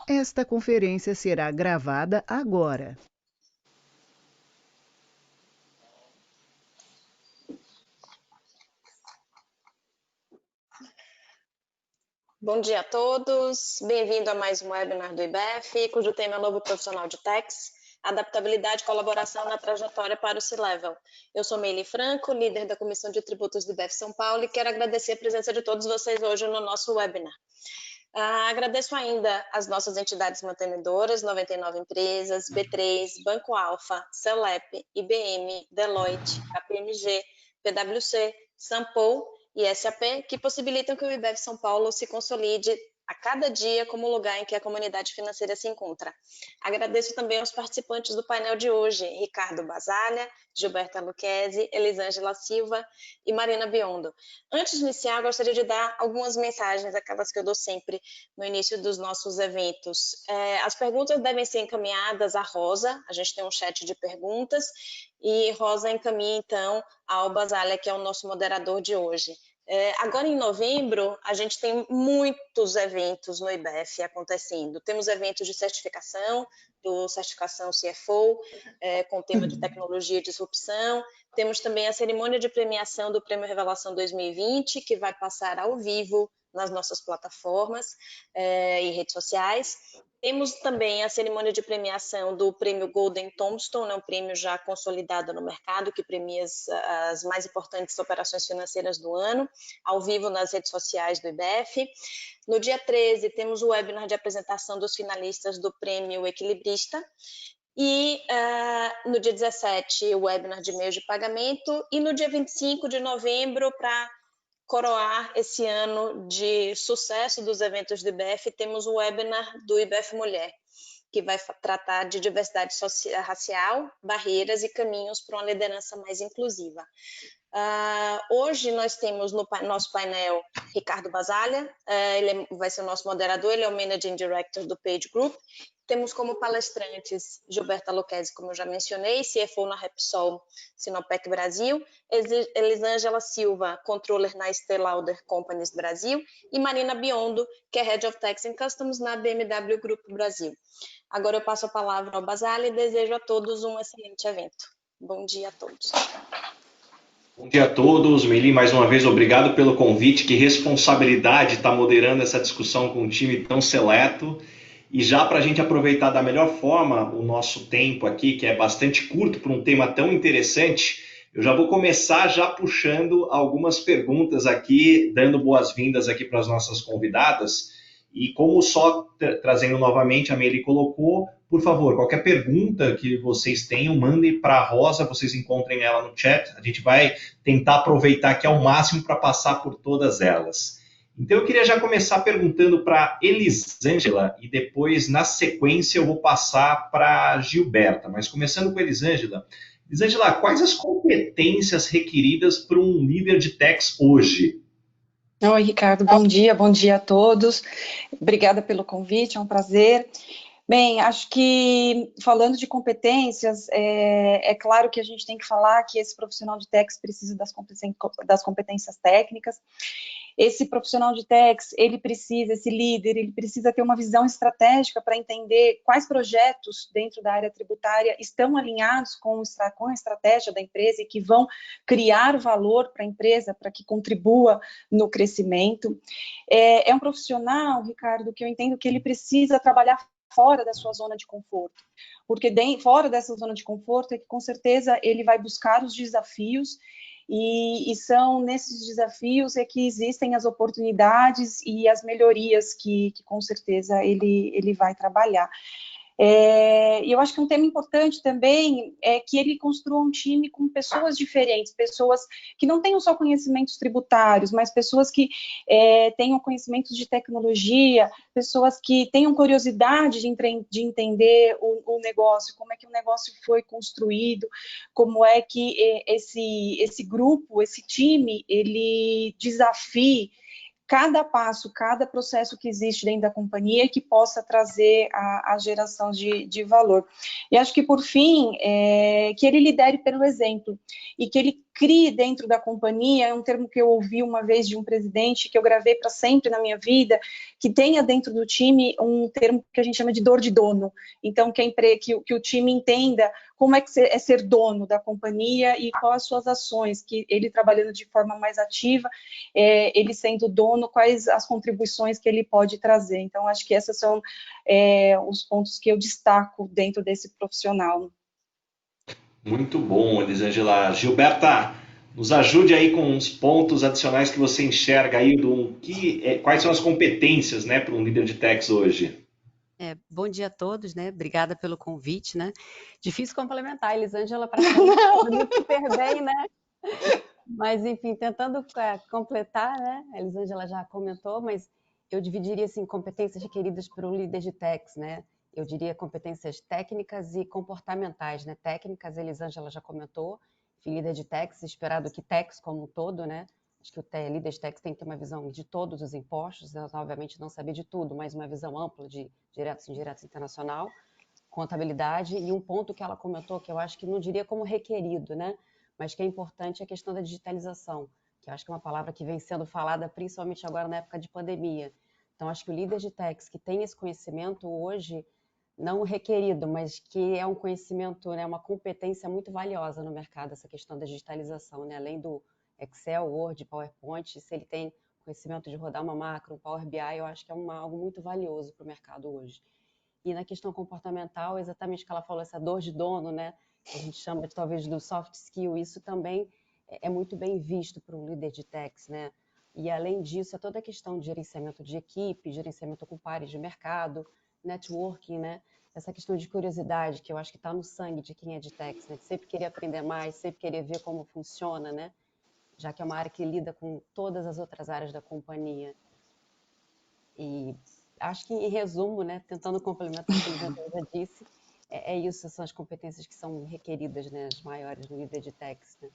Esta conferência será gravada agora. Bom dia a todos, bem-vindo a mais um webinar do IBEF, cujo tema é Novo Profissional de Tax, Adaptabilidade e Colaboração na Trajetória para o C-Level. Eu sou Meili Franco, líder da Comissão de Tributos do IBEF São Paulo, e quero agradecer a presença de todos vocês hoje no nosso webinar. Agradeço ainda as nossas entidades mantenedoras, 99 Empresas, B3, Banco Alfa, Celep, IBM, Deloitte, KPMG, PwC, Sampo e SAP, que possibilitam que o IBEF São Paulo se consolide a cada dia como lugar em que a comunidade financeira se encontra. Agradeço também aos participantes do painel de hoje, Ricardo Basalha, Gilberta Lucchesi, Elisângela Silva e Marina Biondo. Antes de iniciar, gostaria de dar algumas mensagens, aquelas que eu dou sempre no início dos nossos eventos. As perguntas devem ser encaminhadas à Rosa, a gente tem um chat de perguntas, e Rosa encaminha, então, ao Basalha, que é o nosso moderador de hoje. Agora, em novembro, a gente tem muitos eventos no IBEF acontecendo. Temos eventos de certificação, do Certificação CFO, com o tema de tecnologia e disrupção. Temos também a cerimônia de premiação do Prêmio Revelação 2020, que vai passar ao vivo nas nossas plataformas e redes sociais. Temos também a cerimônia de premiação do Prêmio Golden Tombstone, um prêmio já consolidado no mercado, que premia as mais importantes operações financeiras do ano, ao vivo nas redes sociais do IBEF. No dia 13, temos o webinar de apresentação dos finalistas do Prêmio Equilibrista. E no dia 17, o webinar de meios de pagamento. E no dia 25 de novembro, para coroar esse ano de sucesso dos eventos do IBEF, temos o webinar do IBEF Mulher, que vai tratar de diversidade racial, barreiras e caminhos para uma liderança mais inclusiva. Hoje nós temos no nosso painel Ricardo Basalha, ele vai ser o nosso moderador, ele é o Managing Director do Page Group. Temos como palestrantes Gilberta Lucchesi, como eu já mencionei, CFO na Repsol Sinopec Brasil, Elisângela Silva, Controller na Estée Lauder Companies Brasil, e Marina Biondo, que é Head of Tax and Customs na BMW Group Brasil. Agora eu passo a palavra ao Basalha e desejo a todos um excelente evento. Bom dia a todos. Bom dia a todos, Meili, mais uma vez obrigado pelo convite, que responsabilidade estar moderando essa discussão com um time tão seleto. E já para a gente aproveitar da melhor forma o nosso tempo aqui, que é bastante curto para um tema tão interessante, eu já vou começar já puxando algumas perguntas aqui, dando boas-vindas aqui para as nossas convidadas. E como só trazendo novamente, a Meili colocou, por favor, qualquer pergunta que vocês tenham, mandem para a Rosa, vocês encontrem ela no chat. A gente vai tentar aproveitar aqui ao máximo para passar por todas elas. Então eu queria já começar perguntando para Elisângela e depois, na sequência, eu vou passar para Gilberta. Mas começando com Elisângela. Elisângela, quais as competências requeridas para um líder de tax hoje? Oi, Ricardo, bom dia a todos. Obrigada pelo convite, é um prazer. Bem, acho que falando de competências, é claro que a gente tem que falar que esse profissional de tax precisa das competências técnicas. Esse profissional de tax, esse líder, ele precisa ter uma visão estratégica para entender quais projetos dentro da área tributária estão alinhados com a estratégia da empresa e que vão criar valor para a empresa, para que contribua no crescimento. É um profissional, Ricardo, que eu entendo que ele precisa trabalhar fora da sua zona de conforto, porque fora dessa zona de conforto é que com certeza ele vai buscar os desafios e são nesses desafios é que existem as oportunidades e as melhorias que com certeza ele vai trabalhar. E eu acho que um tema importante também é que ele construa um time com pessoas diferentes, pessoas que não tenham só conhecimentos tributários, mas pessoas que tenham conhecimentos de tecnologia, pessoas que tenham curiosidade de entender o negócio, como é que o negócio foi construído, como é que esse grupo, esse time, ele desafie cada passo, cada processo que existe dentro da companhia que possa trazer a geração de valor. E acho que, por fim, que ele lidere pelo exemplo e que ele crie dentro da companhia, é um termo que eu ouvi uma vez de um presidente, que eu gravei para sempre na minha vida, que tenha dentro do time um termo que a gente chama de dor de dono. Então, que o time entenda como é que é ser dono da companhia e quais as suas ações, que ele trabalhando de forma mais ativa, ele sendo dono, quais as contribuições que ele pode trazer. Então, acho que esses são os pontos que eu destaco dentro desse profissional. Muito bom, Elisângela. Gilberta, nos ajude aí com uns pontos adicionais que você enxerga aí quais são as competências, né, para um líder de techs hoje. Bom dia a todos, né? Obrigada pelo convite, né? Difícil complementar, a Elisângela praticamente falou super bem, né? Mas, enfim, tentando completar, né? A Elisângela já comentou, mas eu dividiria, assim, competências requeridas para um líder de techs, né? Eu diria competências técnicas e comportamentais, né? Técnicas, a Elisângela já comentou, líder de techs, esperado que techs como um todo, né? Acho que o líder de techs tem que ter uma visão de todos os impostos, né? Obviamente não saber de tudo, mas uma visão ampla de diretos e indiretos internacional, contabilidade, e um ponto que ela comentou, que eu acho que não diria como requerido, né? Mas que é importante, é a questão da digitalização, que eu acho que é uma palavra que vem sendo falada principalmente agora na época de pandemia. Então, acho que o líder de techs que tem esse conhecimento hoje, não requerido, mas que é um conhecimento, né, uma competência muito valiosa no mercado, essa questão da digitalização, né? Além do Excel, Word, PowerPoint, se ele tem conhecimento de rodar uma macro, um Power BI, eu acho que é algo muito valioso para o mercado hoje. E na questão comportamental, exatamente o que ela falou, essa dor de dono, né, que a gente chama de, talvez, do soft skill, isso também é muito bem visto para um líder de techs, né? E além disso, é toda a questão de gerenciamento de equipe, gerenciamento com pares de mercado, networking, né? Essa questão de curiosidade, que eu acho que está no sangue de quem é de techs, né? De sempre querer aprender mais, sempre querer ver como funciona, né? Já que é uma área que lida com todas as outras áreas da companhia. E acho que, em resumo, né, tentando complementar o que eu já disse, isso, são as competências que são requeridas, né, as maiores no líder de techs, né?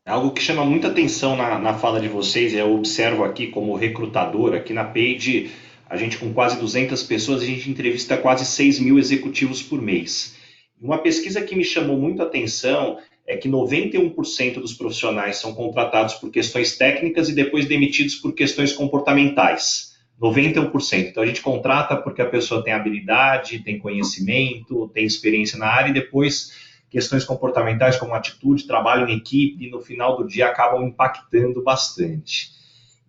Algo que chama muita atenção na fala de vocês, eu observo aqui como recrutador, aqui na Page, a gente com quase 200 pessoas, a gente entrevista quase 6.000 executivos por mês. Uma pesquisa que me chamou muito a atenção é que 91% dos profissionais são contratados por questões técnicas e depois demitidos por questões comportamentais. 91%. Então a gente contrata porque a pessoa tem habilidade, tem conhecimento, tem experiência na área e depois questões comportamentais como atitude, trabalho em equipe, no final do dia acabam impactando bastante.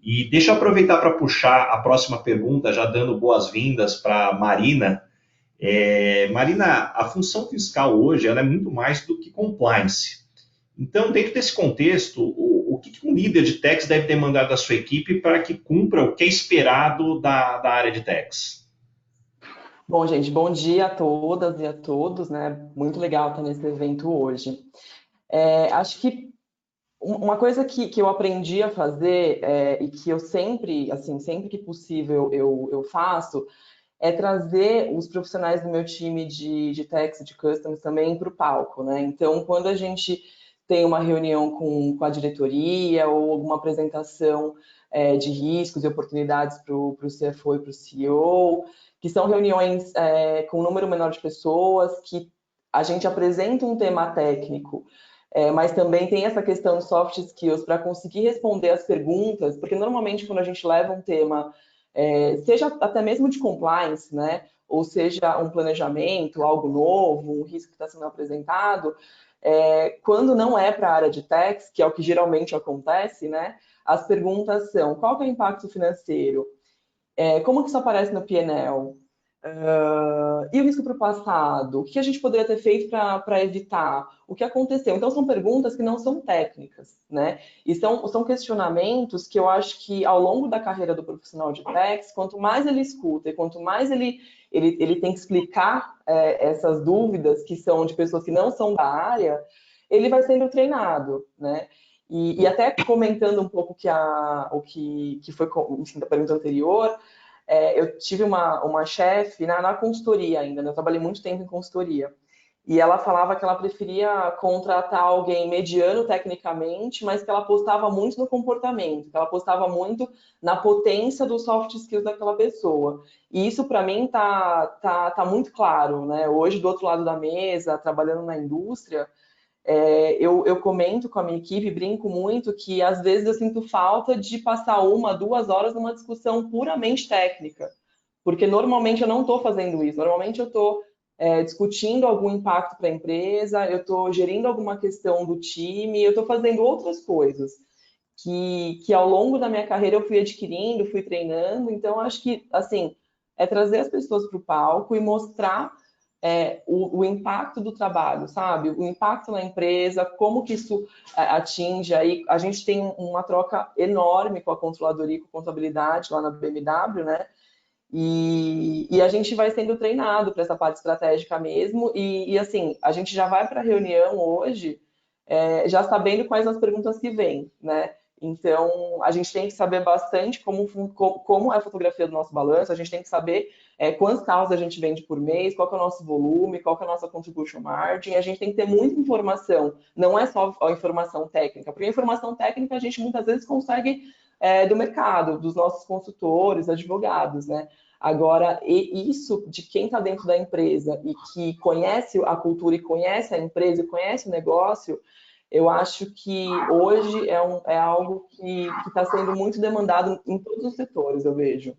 E deixa eu aproveitar para puxar a próxima pergunta, já dando boas-vindas para Marina. Marina, a função fiscal hoje ela é muito mais do que compliance. Então, dentro desse contexto, o que um líder de techs deve demandar da sua equipe para que cumpra o que é esperado da área de techs? Bom, gente, bom dia a todas e a todos, né? Muito legal estar nesse evento hoje. Acho que uma coisa que eu aprendi a fazer e que eu sempre, assim, sempre que possível eu faço, é trazer os profissionais do meu time de techs e de customs também para o palco, né? Então, quando a gente tem uma reunião com a diretoria ou alguma apresentação de riscos e oportunidades para o CFO e para o CEO, que são reuniões com um número menor de pessoas, que a gente apresenta um tema técnico, mas também tem essa questão de soft skills para conseguir responder as perguntas, porque normalmente quando a gente leva um tema, seja até mesmo de compliance, né, ou seja um planejamento, algo novo, um risco que está sendo apresentado, quando não é para a área de techs, que é o que geralmente acontece, né, as perguntas são: qual que é o impacto financeiro? Como que isso aparece no P&L? E o risco para o passado? O que a gente poderia ter feito para evitar? O que aconteceu? Então, são perguntas que não são técnicas, né? E são questionamentos que eu acho que, ao longo da carreira do profissional de techs, quanto mais ele escuta e quanto mais ele tem que explicar essas dúvidas que são de pessoas que não são da área, ele vai sendo treinado, né? E até comentando um pouco o que foi, enfim, da pergunta anterior, eu tive uma chefe na consultoria ainda, né? Eu trabalhei muito tempo em consultoria, e ela falava que ela preferia contratar alguém mediano tecnicamente, mas que ela apostava muito no comportamento, que ela apostava muito na potência dos soft skills daquela pessoa. E isso, para mim, tá muito claro, né? Hoje, do outro lado da mesa, trabalhando na indústria, Eu comento com a minha equipe, brinco muito, que às vezes eu sinto falta de passar 1, 2 horas numa discussão puramente técnica, porque normalmente eu não estou fazendo isso, normalmente eu estou discutindo algum impacto para a empresa, eu estou gerindo alguma questão do time, eu estou fazendo outras coisas que ao longo da minha carreira eu fui adquirindo, fui treinando. Então acho que assim é trazer as pessoas para o palco e mostrar o impacto do trabalho, sabe? O impacto na empresa, como que isso atinge. Aí a gente tem uma troca enorme com a controladoria e com a contabilidade lá na BMW, né? E a gente vai sendo treinado para essa parte estratégica mesmo, e assim, a gente já vai para a reunião hoje já sabendo quais as perguntas que vêm, né? Então, a gente tem que saber bastante como é a fotografia do nosso balanço, a gente tem que saber quantos carros a gente vende por mês, qual que é o nosso volume, qual que é a nossa contribution margin, a gente tem que ter muita informação, não é só a informação técnica, porque a informação técnica a gente muitas vezes consegue do mercado, dos nossos consultores, advogados, né? Agora, isso de quem está dentro da empresa e que conhece a cultura e conhece a empresa e conhece o negócio, eu acho que hoje é algo que está sendo muito demandado em todos os setores, eu vejo.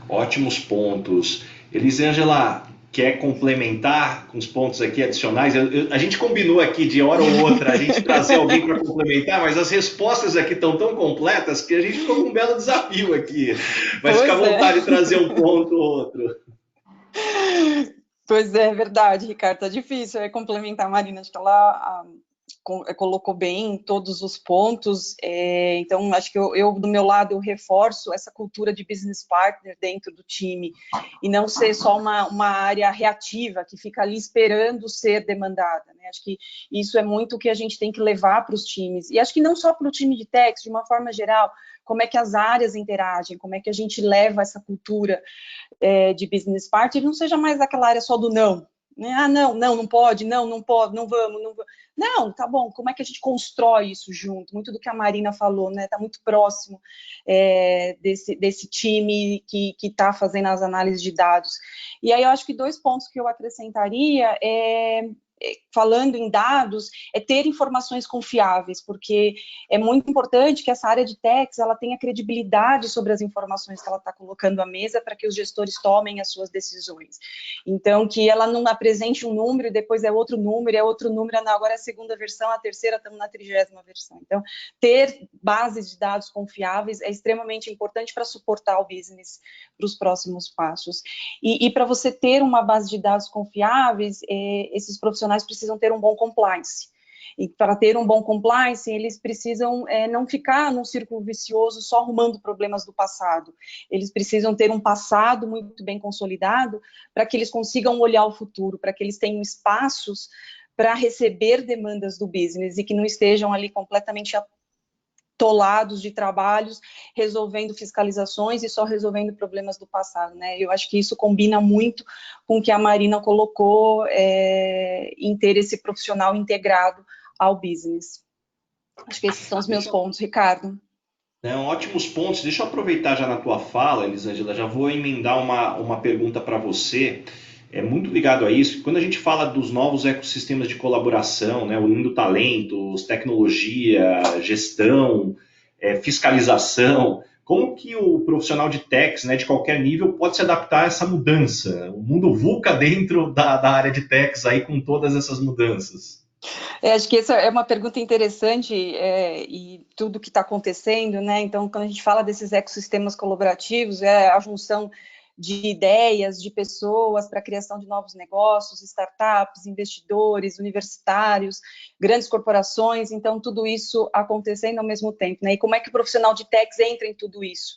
Ótimos pontos. Elisângela, quer complementar com os pontos aqui adicionais? A gente combinou aqui de hora ou outra a gente trazer alguém para complementar, mas as respostas aqui estão tão completas que a gente ficou com um belo desafio aqui. Mas fica à vontade de trazer um ponto ou outro. Pois é verdade, Ricardo, tá difícil complementar a Marina, acho que ela colocou bem todos os pontos, então acho que eu do meu lado eu reforço essa cultura de business partner dentro do time e não ser só uma área reativa que fica ali esperando ser demandada, né? Acho que isso é muito o que a gente tem que levar para os times, e acho que não só para o time de techs, de uma forma geral, como é que as áreas interagem, como é que a gente leva essa cultura de business partner, não seja mais aquela área só do não, né? Ah, não pode, não pode, não vamos. Não, tá bom, como é que a gente constrói isso junto? Muito do que a Marina falou, né? Tá muito próximo desse time que está fazendo as análises de dados. E aí eu acho que 2 pontos que eu acrescentaria falando em dados, ter informações confiáveis, porque é muito importante que essa área de techs ela tenha credibilidade sobre as informações que ela está colocando à mesa para que os gestores tomem as suas decisões. Então, que ela não apresente um número e depois é outro número, agora é a 2ª versão, a 3ª, estamos na 30ª versão. Então, ter bases de dados confiáveis é extremamente importante para suportar o business para os próximos passos. E para você ter uma base de dados confiáveis, esses profissionais precisam ter um bom compliance. E para ter um bom compliance, eles precisam não ficar num círculo vicioso só arrumando problemas do passado. Eles precisam ter um passado muito bem consolidado para que eles consigam olhar o futuro, para que eles tenham espaços para receber demandas do business e que não estejam ali completamente atolados de trabalhos, resolvendo fiscalizações e só resolvendo problemas do passado, né? Eu acho que isso combina muito com o que a Marina colocou em ter esse profissional integrado ao business. Acho que esses são os meus pontos, Ricardo. Ótimos pontos. Deixa eu aproveitar já na tua fala, Elisângela, já vou emendar uma pergunta para você. Muito ligado a isso, quando a gente fala dos novos ecossistemas de colaboração, né, unindo talentos, tecnologia, gestão, fiscalização, como que o profissional de techs, né, de qualquer nível, pode se adaptar a essa mudança? O mundo VUCA dentro da área de techs aí com todas essas mudanças. Acho que essa é uma pergunta interessante e tudo que está acontecendo, né? Então, quando a gente fala desses ecossistemas colaborativos, a junção de ideias, de pessoas para a criação de novos negócios, startups, investidores, universitários, grandes corporações, então tudo isso acontecendo ao mesmo tempo, né? E como é que o profissional de techs entra em tudo isso?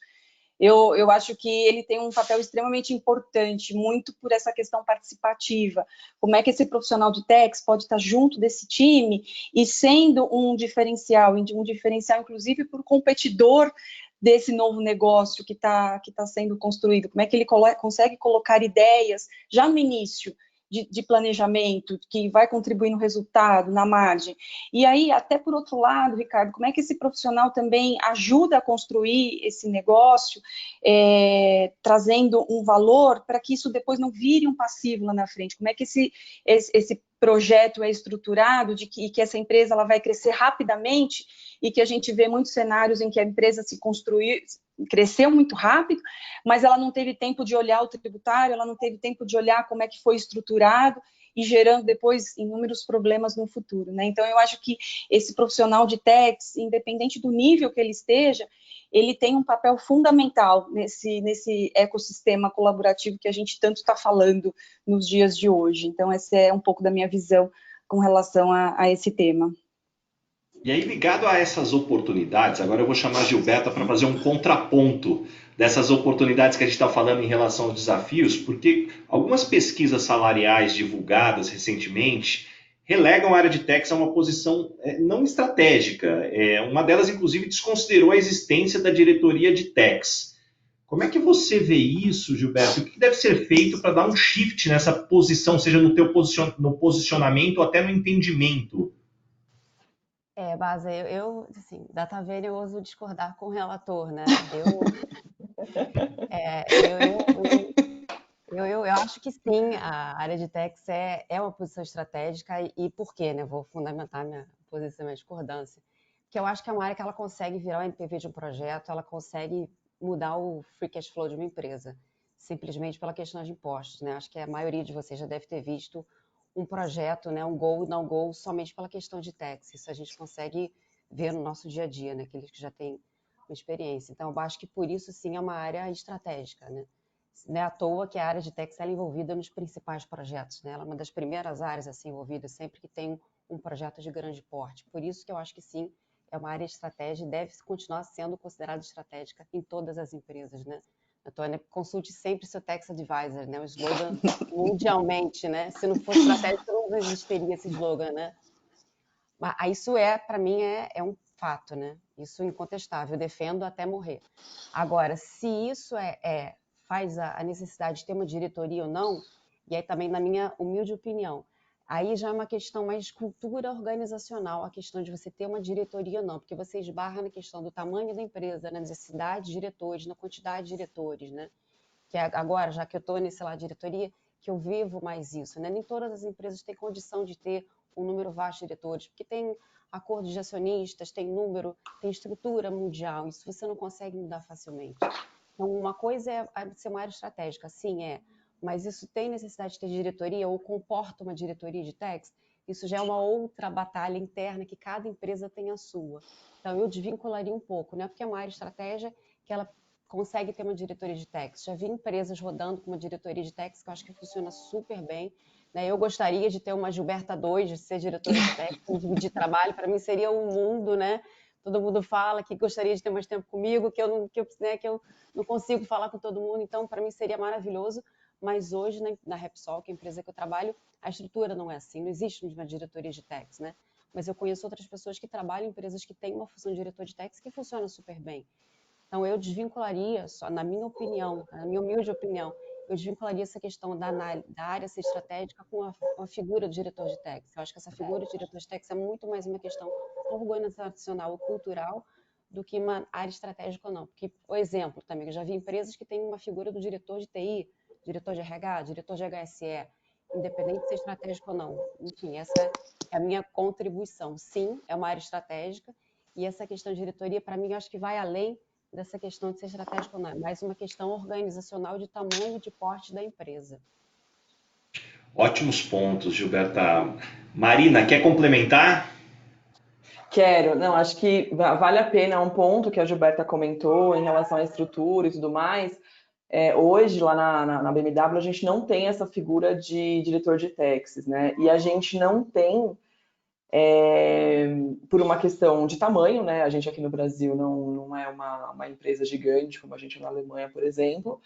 Eu acho que ele tem um papel extremamente importante, muito por essa questão participativa. Como é que esse profissional de techs pode estar junto desse time e sendo um diferencial inclusive por competidor desse novo negócio que está sendo construído? Como é que ele consegue colocar ideias já no início de planejamento, que vai contribuir no resultado, na margem? E aí, até por outro lado, Ricardo, como é que esse profissional também ajuda a construir esse negócio, trazendo um valor para que isso depois não vire um passivo lá na frente? Como é que esse projeto é estruturado, de que essa empresa ela vai crescer rapidamente, e que a gente vê muitos cenários em que a empresa cresceu muito rápido, mas ela não teve tempo de olhar o tributário, ela não teve tempo de olhar como é que foi estruturado, e gerando depois inúmeros problemas no futuro, né? Então, eu acho que esse profissional de tax, independente do nível que ele esteja, ele tem um papel fundamental nesse ecossistema colaborativo que a gente tanto está falando nos dias de hoje. Então, essa é um pouco da minha visão com relação a esse tema. E aí, ligado a essas oportunidades, agora eu vou chamar a Gilberta para fazer um contraponto dessas oportunidades que a gente está falando em relação aos desafios, porque algumas pesquisas salariais divulgadas recentemente relegam a área de tax a uma posição não estratégica. Uma delas, inclusive, desconsiderou a existência da diretoria de tax. Como é que você vê isso, Gilberto? O que deve ser feito para dar um shift nessa posição, seja no teu no posicionamento ou até no entendimento? Baza, assim, data velha eu ouso discordar com o relator, né? Eu acho que sim, a área de tax é uma posição estratégica, e por quê, né? Vou fundamentar minha posição, minha discordância. Porque eu acho que é uma área que ela consegue virar o NPV de um projeto, ela consegue mudar o free cash flow de uma empresa, simplesmente pela questão de impostos, né? Acho que a maioria de vocês já deve ter visto um projeto, né, um goal, não goal, somente pela questão de tax. Isso a gente consegue ver no nosso dia a dia, né? Aqueles que já têm uma experiência. Então, eu acho que por isso, sim, é uma área estratégica, né? Não é à toa que a área de tax é envolvida nos principais projetos, né? Ela é uma das primeiras áreas assim, envolvidas sempre que tem um projeto de grande porte. Por isso que eu acho que sim, é uma área de estratégia e deve continuar sendo considerada estratégica em todas as empresas, né? Antônia, consulte sempre seu tax advisor, né? O slogan mundialmente, né? Se não fosse estratégico, não existiria esse slogan, né? Mas isso para mim, é um fato, né? Isso incontestável, eu defendo até morrer. Agora, se isso faz a necessidade de ter uma diretoria ou não, e aí também, na minha humilde opinião, aí já é uma questão mais de cultura organizacional, a questão de você ter uma diretoria ou não, porque você esbarra na questão do tamanho da empresa, na necessidade de diretores, na quantidade de diretores, né? Que agora, já que eu estou nesse lado de diretoria, que eu vivo mais isso, né? Nem todas as empresas têm condição de ter um número vasto de diretores, porque tem acordos de acionistas, tem número, tem estrutura mundial, isso você não consegue mudar facilmente. Então, uma coisa é ser uma área estratégica, sim, mas isso tem necessidade de ter diretoria ou comporta uma diretoria de tax? Isso já é uma outra batalha interna que cada empresa tem a sua. Então, eu desvincularia um pouco, né? Porque é uma área de estratégia que ela consegue ter uma diretoria de tax. Já vi empresas rodando com uma diretoria de tax que eu acho que funciona super bem, né? Eu gostaria de ter uma Gilberta 2, de ser diretora de tax, dividir trabalho, para mim seria um mundo, né? Todo mundo fala que gostaria de ter mais tempo comigo, que eu não consigo falar com todo mundo, então para mim seria maravilhoso, mas hoje na Repsol, que é a empresa que eu trabalho, a estrutura não é assim, não existe uma diretoria de tax, né? Mas eu conheço outras pessoas que trabalham em empresas que têm uma função de diretor de tax que funciona super bem. Então, eu desvincularia, só na minha opinião, na minha humilde opinião, eu desvincularia essa questão da área ser estratégica com a figura do diretor de tax. Eu acho que essa figura de diretor de tax é muito mais uma questão organizacional ou cultural do que uma área estratégica ou não. Porque, por exemplo, também, eu já vi empresas que têm uma figura do diretor de TI, diretor de RH, diretor de HSE, independente de ser estratégico ou não. Enfim, essa é a minha contribuição. Sim, é uma área estratégica, e essa questão de diretoria, para mim, eu acho que vai além dessa questão de ser estratégico ou não, é mais uma questão organizacional de tamanho e de porte da empresa. Ótimos pontos, Gilberta. Marina, quer complementar? Quero. Não, acho que vale a pena um ponto que a Gilberta comentou em relação à estrutura e tudo mais. Hoje, lá na BMW, a gente não tem essa figura de diretor de taxes, né? E a gente não tem por uma questão de tamanho, né? A gente aqui no Brasil não é uma empresa gigante como a gente é na Alemanha, por exemplo,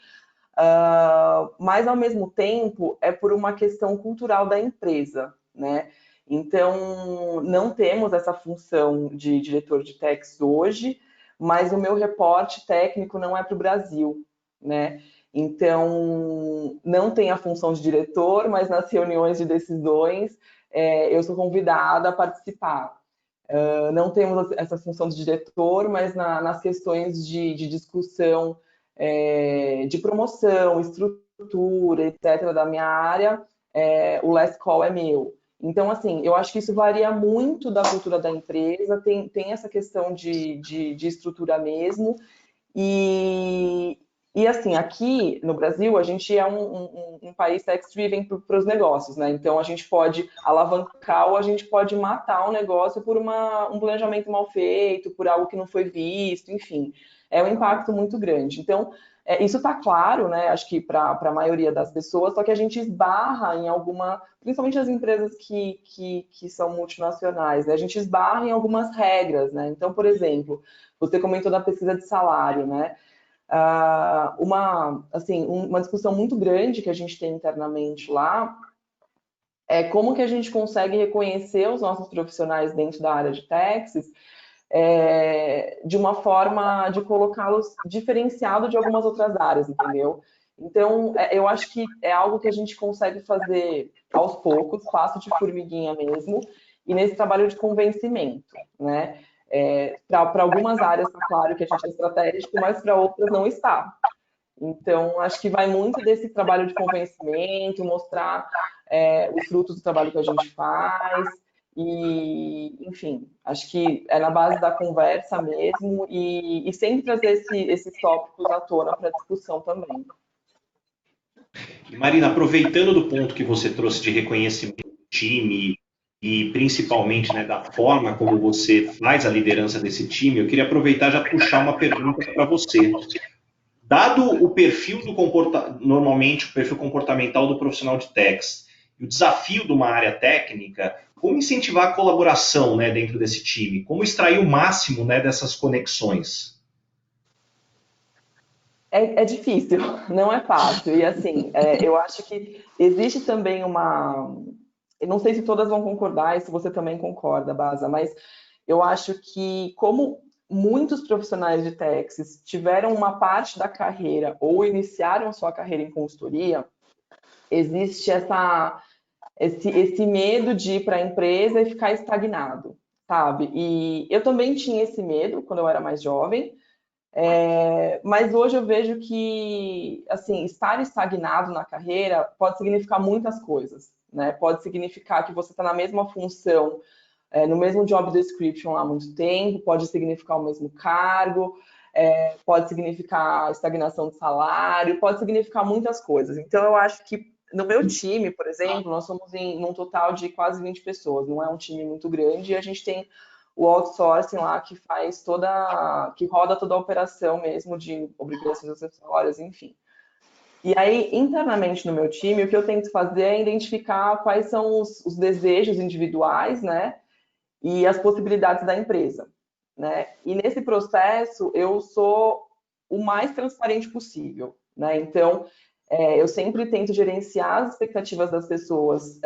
mas ao mesmo tempo é por uma questão cultural da empresa, né? Então não temos essa função de diretor de tax hoje, mas o meu reporte técnico não é para o Brasil, né? Então não tem a função de diretor, mas nas reuniões de decisões eu sou convidada a participar. Não temos essa função de diretor, mas nas questões de discussão, de promoção, estrutura, etc., da minha área, o last call é meu. Então, assim, eu acho que isso varia muito da cultura da empresa, tem essa questão de estrutura mesmo, e assim, aqui no Brasil, a gente é um país tax-driven para os negócios, né? Então, a gente pode alavancar ou a gente pode matar um negócio por um planejamento mal feito, por algo que não foi visto, enfim. É um impacto muito grande. Então, isso está claro, né? Acho que para a maioria das pessoas, só que a gente esbarra em principalmente as empresas que são multinacionais, né? A gente esbarra em algumas regras, né? Então, por exemplo, você comentou da pesquisa de salário, né? Uma discussão muito grande que a gente tem internamente lá é como que a gente consegue reconhecer os nossos profissionais dentro da área de taxes de uma forma de colocá-los diferenciado de algumas outras áreas, entendeu? Então, eu acho que é algo que a gente consegue fazer aos poucos, passo de formiguinha mesmo, e nesse trabalho de convencimento, né? Para algumas áreas, está claro que a gente é estratégico, mas para outras não está. Então, acho que vai muito desse trabalho de convencimento, mostrar os frutos do trabalho que a gente faz, e, enfim, acho que é na base da conversa mesmo, e sempre trazer esses tópicos à tona para discussão também. E Marina, aproveitando do ponto que você trouxe de reconhecimento do time e principalmente, né, da forma como você faz a liderança desse time, eu queria aproveitar e já puxar uma pergunta para você. Dado o perfil normalmente o perfil comportamental do profissional de tax e o desafio de uma área técnica, como incentivar a colaboração, né, dentro desse time? Como extrair o máximo, né, dessas conexões? É difícil, não é fácil. E assim, eu acho que existe também eu não sei se todas vão concordar e se você também concorda, Baza, mas eu acho que como muitos profissionais de taxis tiveram uma parte da carreira ou iniciaram sua carreira em consultoria, existe esse medo de ir para a empresa e ficar estagnado, sabe? E eu também tinha esse medo quando eu era mais jovem, mas hoje eu vejo que, assim, estar estagnado na carreira pode significar muitas coisas, né? Pode significar que você está na mesma função, no mesmo job description há muito tempo, pode significar o mesmo cargo, pode significar estagnação de salário, pode significar muitas coisas. Então, eu acho que no meu time, por exemplo, nós somos num total de quase 20 pessoas, não é um time muito grande, e a gente tem o outsourcing lá que que roda toda a operação mesmo de obrigações acessórias, enfim. E aí, internamente no meu time, o que eu tento fazer é identificar quais são os desejos individuais, né, e as possibilidades da empresa, né? E nesse processo, eu sou o mais transparente possível, né? Então, eu sempre tento gerenciar as expectativas das pessoas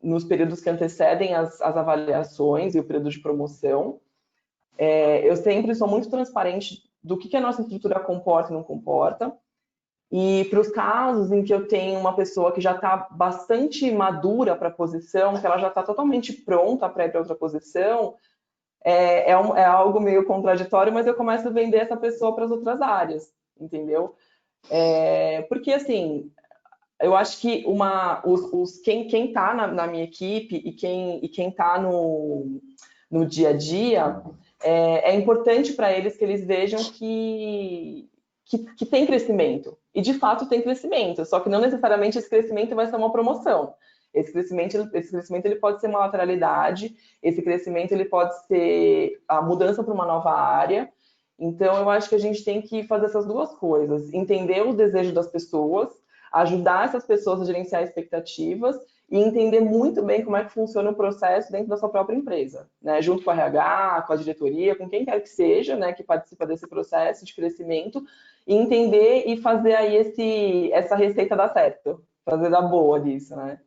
nos períodos que antecedem as avaliações e o período de promoção. Eu sempre sou muito transparente do que a nossa estrutura comporta e não comporta. E para os casos em que eu tenho uma pessoa que já está bastante madura para a posição, que ela já está totalmente pronta para ir para outra posição, é algo meio contraditório, mas eu começo a vender essa pessoa para as outras áreas, entendeu? Porque, assim, eu acho que quem está na minha equipe e quem está no dia a dia, é importante para eles que eles vejam que tem crescimento. E, de fato, tem crescimento. Só que não necessariamente esse crescimento vai ser uma promoção. Esse crescimento ele pode ser uma lateralidade, esse crescimento ele pode ser a mudança para uma nova área. Então, eu acho que a gente tem que fazer essas duas coisas. Entender os desejos das pessoas, ajudar essas pessoas a gerenciar expectativas e entender muito bem como é que funciona o processo dentro da sua própria empresa, né? Junto com a RH, com a diretoria, com quem quer que seja, né, que participa desse processo de crescimento, e entender e fazer aí essa receita dar certo, fazer dar boa disso, né?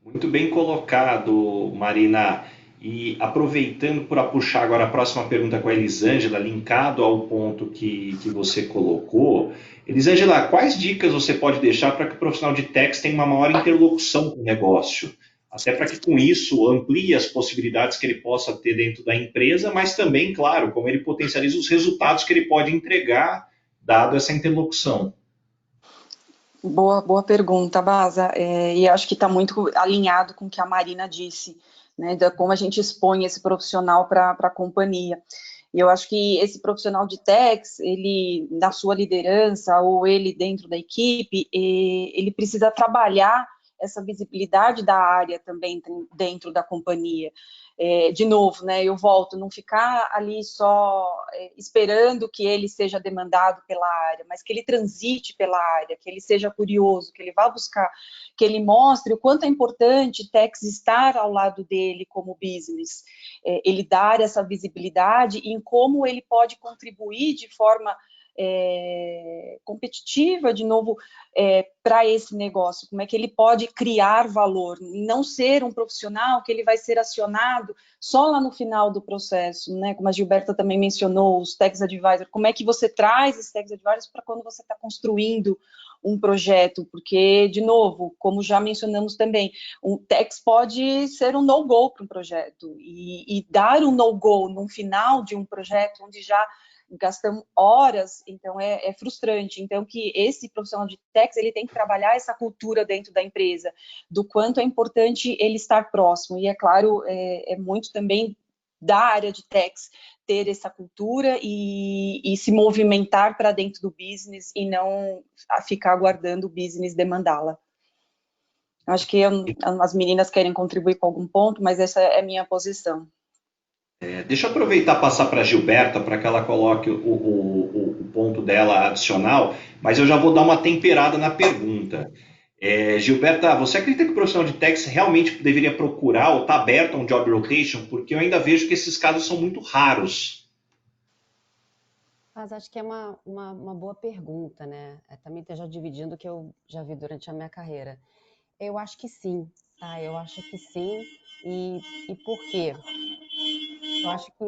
Muito bem colocado, Marina. E aproveitando para puxar agora a próxima pergunta com a Elisângela, linkado ao ponto que você colocou. Elisângela, quais dicas você pode deixar para que o profissional de tax tenha uma maior interlocução com o negócio? Até para que com isso amplie as possibilidades que ele possa ter dentro da empresa, mas também, claro, como ele potencializa os resultados que ele pode entregar, dado essa interlocução. Boa pergunta, Baza. E acho que está muito alinhado com o que a Marina disse, né, de como a gente expõe esse profissional para a companhia. E eu acho que esse profissional de techs, ele, na sua liderança, ou ele dentro da equipe, ele precisa trabalhar essa visibilidade da área também dentro da companhia. De novo, né, eu volto, não ficar ali só esperando que ele seja demandado pela área, mas que ele transite pela área, que ele seja curioso, que ele vá buscar, que ele mostre o quanto é importante techs estar ao lado dele como business, ele dar essa visibilidade em como ele pode contribuir de forma competitiva, de novo, para esse negócio, como é que ele pode criar valor, não ser um profissional que ele vai ser acionado só lá no final do processo, né? Como a Gilberta também mencionou, os Tax Advisors, como é que você traz esses Tax Advisors para quando você está construindo um projeto, porque, de novo, como já mencionamos também, um tax pode ser um no-go para um projeto, e dar um no-go no final de um projeto onde já gastamos horas, então é frustrante. Então, que esse profissional de tax, ele tem que trabalhar essa cultura dentro da empresa, do quanto é importante ele estar próximo, e é claro, é muito também da área de tax ter essa cultura e se movimentar para dentro do business e não ficar aguardando o business demandá-la. Acho que as meninas querem contribuir com algum ponto, mas essa é a minha posição. Deixa eu aproveitar e passar para a Gilberta para que ela coloque o ponto dela adicional, mas eu já vou dar uma temperada na pergunta. Gilberta, você acredita que o profissional de tax realmente deveria procurar ou está aberto a um job rotation? Porque eu ainda vejo que esses casos são muito raros. Mas acho que é uma boa pergunta, né? Também já dividindo o que eu já vi durante a minha carreira. Eu acho que sim, tá? Eu acho que sim. E por quê? Eu acho que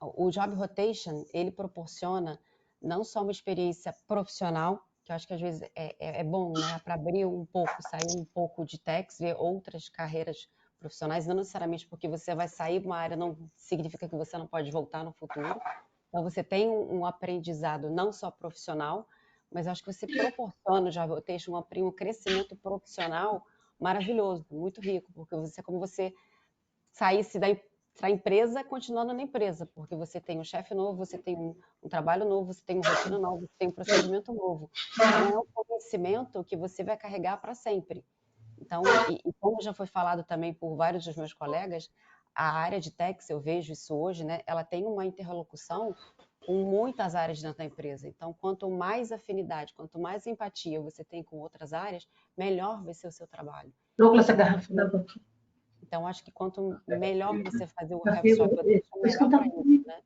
o job rotation, ele proporciona não só uma experiência profissional, que eu acho que às vezes é bom, né? Para abrir um pouco, sair um pouco de techs, ver outras carreiras profissionais, não necessariamente porque você vai sair de uma área, não significa que você não pode voltar no futuro. Então, você tem um aprendizado não só profissional, mas acho que você proporciona já um crescimento profissional maravilhoso, muito rico, porque você, como você saísse da empresa continuando na empresa, porque você tem um chefe novo, você tem um trabalho novo, você tem uma rotina nova, você tem um procedimento novo. Então, é um conhecimento que você vai carregar para sempre. Então, e como já foi falado também por vários dos meus colegas, a área de techs, eu vejo isso hoje, né? Ela tem uma interlocução com muitas áreas dentro da empresa. Então, quanto mais afinidade, quanto mais empatia você tem com outras áreas, melhor vai ser o seu trabalho. Douglas, a garrafa da boca. Então, acho que quanto melhor você fazer o job rotation, melhor para isso, né?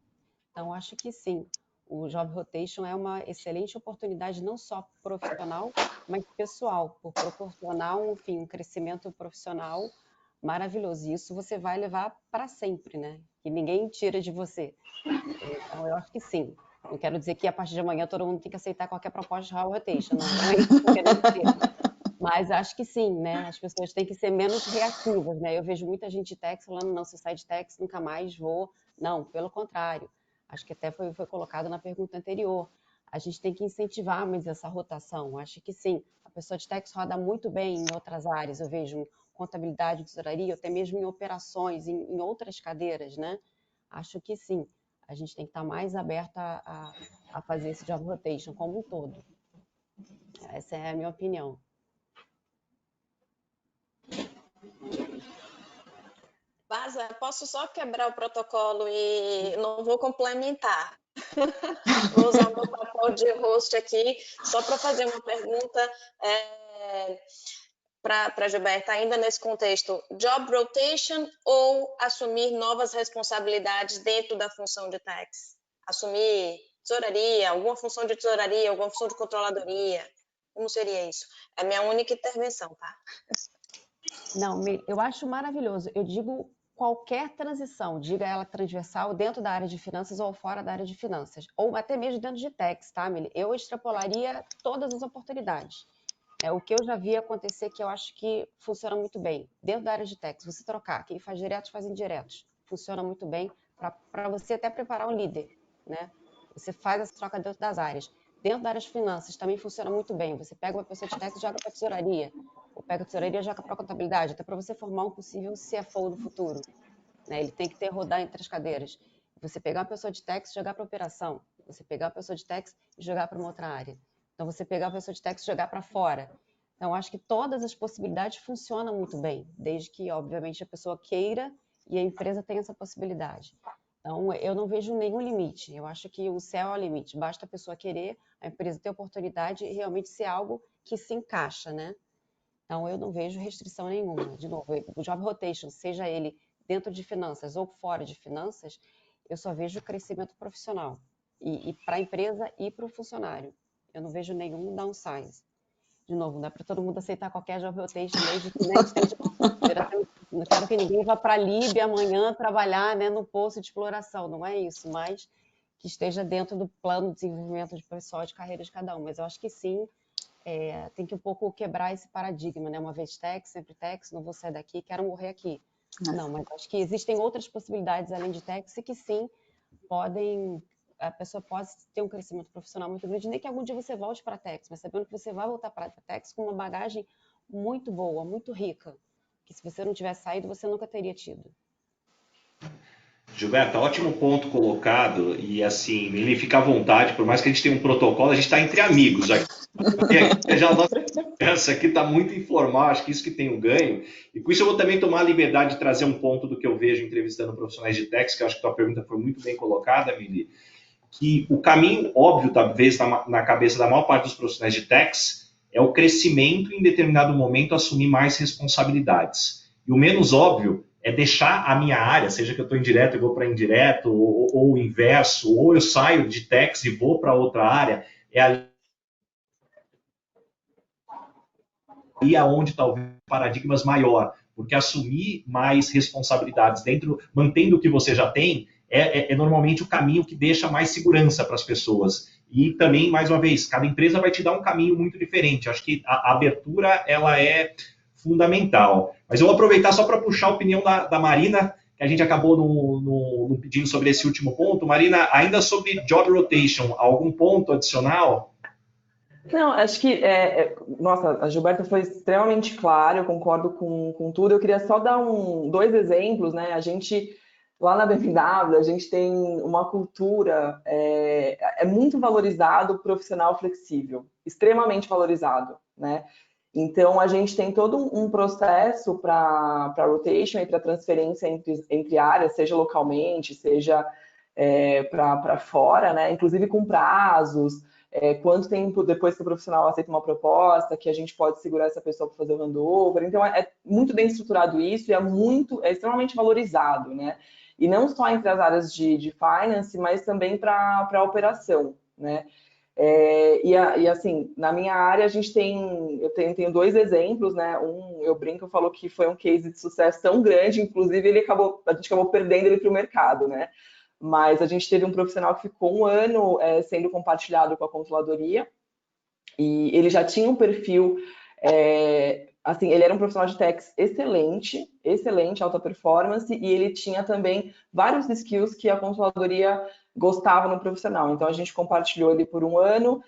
Então, acho que sim. O job rotation é uma excelente oportunidade, não só profissional, mas pessoal, por proporcionar um crescimento profissional maravilhoso. E isso você vai levar para sempre, né? Que ninguém tira de você. Então, eu acho que sim. Não quero dizer que a partir de amanhã todo mundo tem que aceitar qualquer proposta de job rotation. Não é isso que eu tô querendo dizer. Mas acho que sim, né? As pessoas têm que ser menos reativas, né? Eu vejo muita gente de techs falando, não, se eu sair de techs, nunca mais vou. Não, pelo contrário. Acho que até foi colocado na pergunta anterior. A gente tem que incentivar mais essa rotação. Acho que sim. A pessoa de techs roda muito bem em outras áreas. Eu vejo contabilidade, tesouraria, até mesmo em operações, em outras cadeiras, né? Acho que sim. A gente tem que estar mais aberto a fazer esse job rotation como um todo. Essa é a minha opinião. Baza, posso só quebrar o protocolo e não vou complementar. Vou usar o meu papel de host aqui só para fazer uma pergunta para a Gilberta, ainda nesse contexto, job rotation ou assumir novas responsabilidades dentro da função de tax? Assumir tesouraria, alguma função de tesouraria, alguma função de controladoria? Como seria isso? É a minha única intervenção, tá? Não, eu acho maravilhoso. Eu digo qualquer transição, diga ela transversal dentro da área de finanças ou fora da área de finanças, ou até mesmo dentro de techs, tá, Mili? Eu extrapolaria todas as oportunidades. O que eu já vi acontecer que eu acho que funciona muito bem. Dentro da área de techs, você trocar, quem faz diretos faz indiretos. Funciona muito bem para você até preparar um líder, né? Você faz essa troca dentro das áreas. Dentro da área de finanças também funciona muito bem. Você pega uma pessoa de tax e joga para a tesouraria, ou pega a tesouraria e joga para a contabilidade, até para você formar um possível CFO do futuro, né? Ele tem que ter rodar entre as cadeiras. Você pegar uma pessoa de tax e jogar para operação, você pegar uma pessoa de tax e jogar para uma outra área. Então, você pegar uma pessoa de tax e jogar para fora. Então, acho que todas as possibilidades funcionam muito bem, desde que, obviamente, a pessoa queira e a empresa tenha essa possibilidade. Então, eu não vejo nenhum limite. Eu acho que o céu é o limite. Basta a pessoa querer, a empresa ter oportunidade e realmente ser algo que se encaixa, né? Então, eu não vejo restrição nenhuma. De novo, o job rotation, seja ele dentro de finanças ou fora de finanças, eu só vejo crescimento profissional. E para a empresa e para o funcionário. Eu não vejo nenhum downsize. De novo, não é para todo mundo aceitar qualquer job rotation, desde que nem esteja... Não quero que ninguém vá para a Líbia amanhã trabalhar, né, no posto de exploração, não é isso, mas que esteja dentro do plano de desenvolvimento de pessoal de carreira de cada um. Mas eu acho que sim, tem que um pouco quebrar esse paradigma, né? Uma vez tax, sempre tax, não vou sair daqui, quero morrer aqui. Não, mas acho que existem outras possibilidades além de tax e que sim, a pessoa pode ter um crescimento profissional muito grande, nem que algum dia você volte para a tax, mas sabendo que você vai voltar para a tax com uma bagagem muito boa, muito rica, que se você não tivesse saído, você nunca teria tido. Gilberto, ótimo ponto colocado, e assim, ele fica à vontade, por mais que a gente tenha um protocolo, a gente está entre amigos aqui. Já a nossa conversa aqui está muito informal, acho que isso que tem um ganho, e com isso eu vou também tomar a liberdade de trazer um ponto do que eu vejo entrevistando profissionais de tax, que eu acho que a tua pergunta foi muito bem colocada, Mili, que o caminho óbvio, talvez, na cabeça da maior parte dos profissionais de tax, é o crescimento e, em determinado momento, assumir mais responsabilidades. E o menos óbvio é deixar a minha área, seja que eu estou em direto e vou para indireto, ou o inverso, ou eu saio de tax e vou para outra área, é ali aonde talvez paradigmas maior, porque assumir mais responsabilidades dentro, mantendo o que você já tem, é normalmente o caminho que deixa mais segurança para as pessoas. E também, mais uma vez, cada empresa vai te dar um caminho muito diferente. Acho que a abertura ela é fundamental. Mas eu vou aproveitar só para puxar a opinião da Marina, que a gente acabou no pedindo sobre esse último ponto. Marina, ainda sobre job rotation, algum ponto adicional? Não, acho que, nossa, a Gilberta foi extremamente clara, eu concordo com tudo. Eu queria só dar dois exemplos, né? A gente, lá na BMW, a gente tem uma cultura, é muito valorizado o profissional flexível, extremamente valorizado, né? Então, a gente tem todo um processo para rotation e para transferência entre áreas, seja localmente, seja para fora, né? Inclusive com prazos, quanto tempo depois que o profissional aceita uma proposta, que a gente pode segurar essa pessoa para fazer o handover. Então, é muito bem estruturado isso e é extremamente valorizado, né? E não só entre as áreas de finance, mas também para a operação, né? E assim, na minha área, eu tenho dois exemplos, né? Eu brinco, eu falo que foi um case de sucesso tão grande, inclusive a gente acabou perdendo ele para o mercado, né? Mas a gente teve um profissional que ficou um ano sendo compartilhado com a controladoria, e ele já tinha um perfil, assim, ele era um profissional de tax excelente, alta performance, e ele tinha também vários skills que a controladoria gostava no profissional. Então, a gente compartilhou ele por um ano,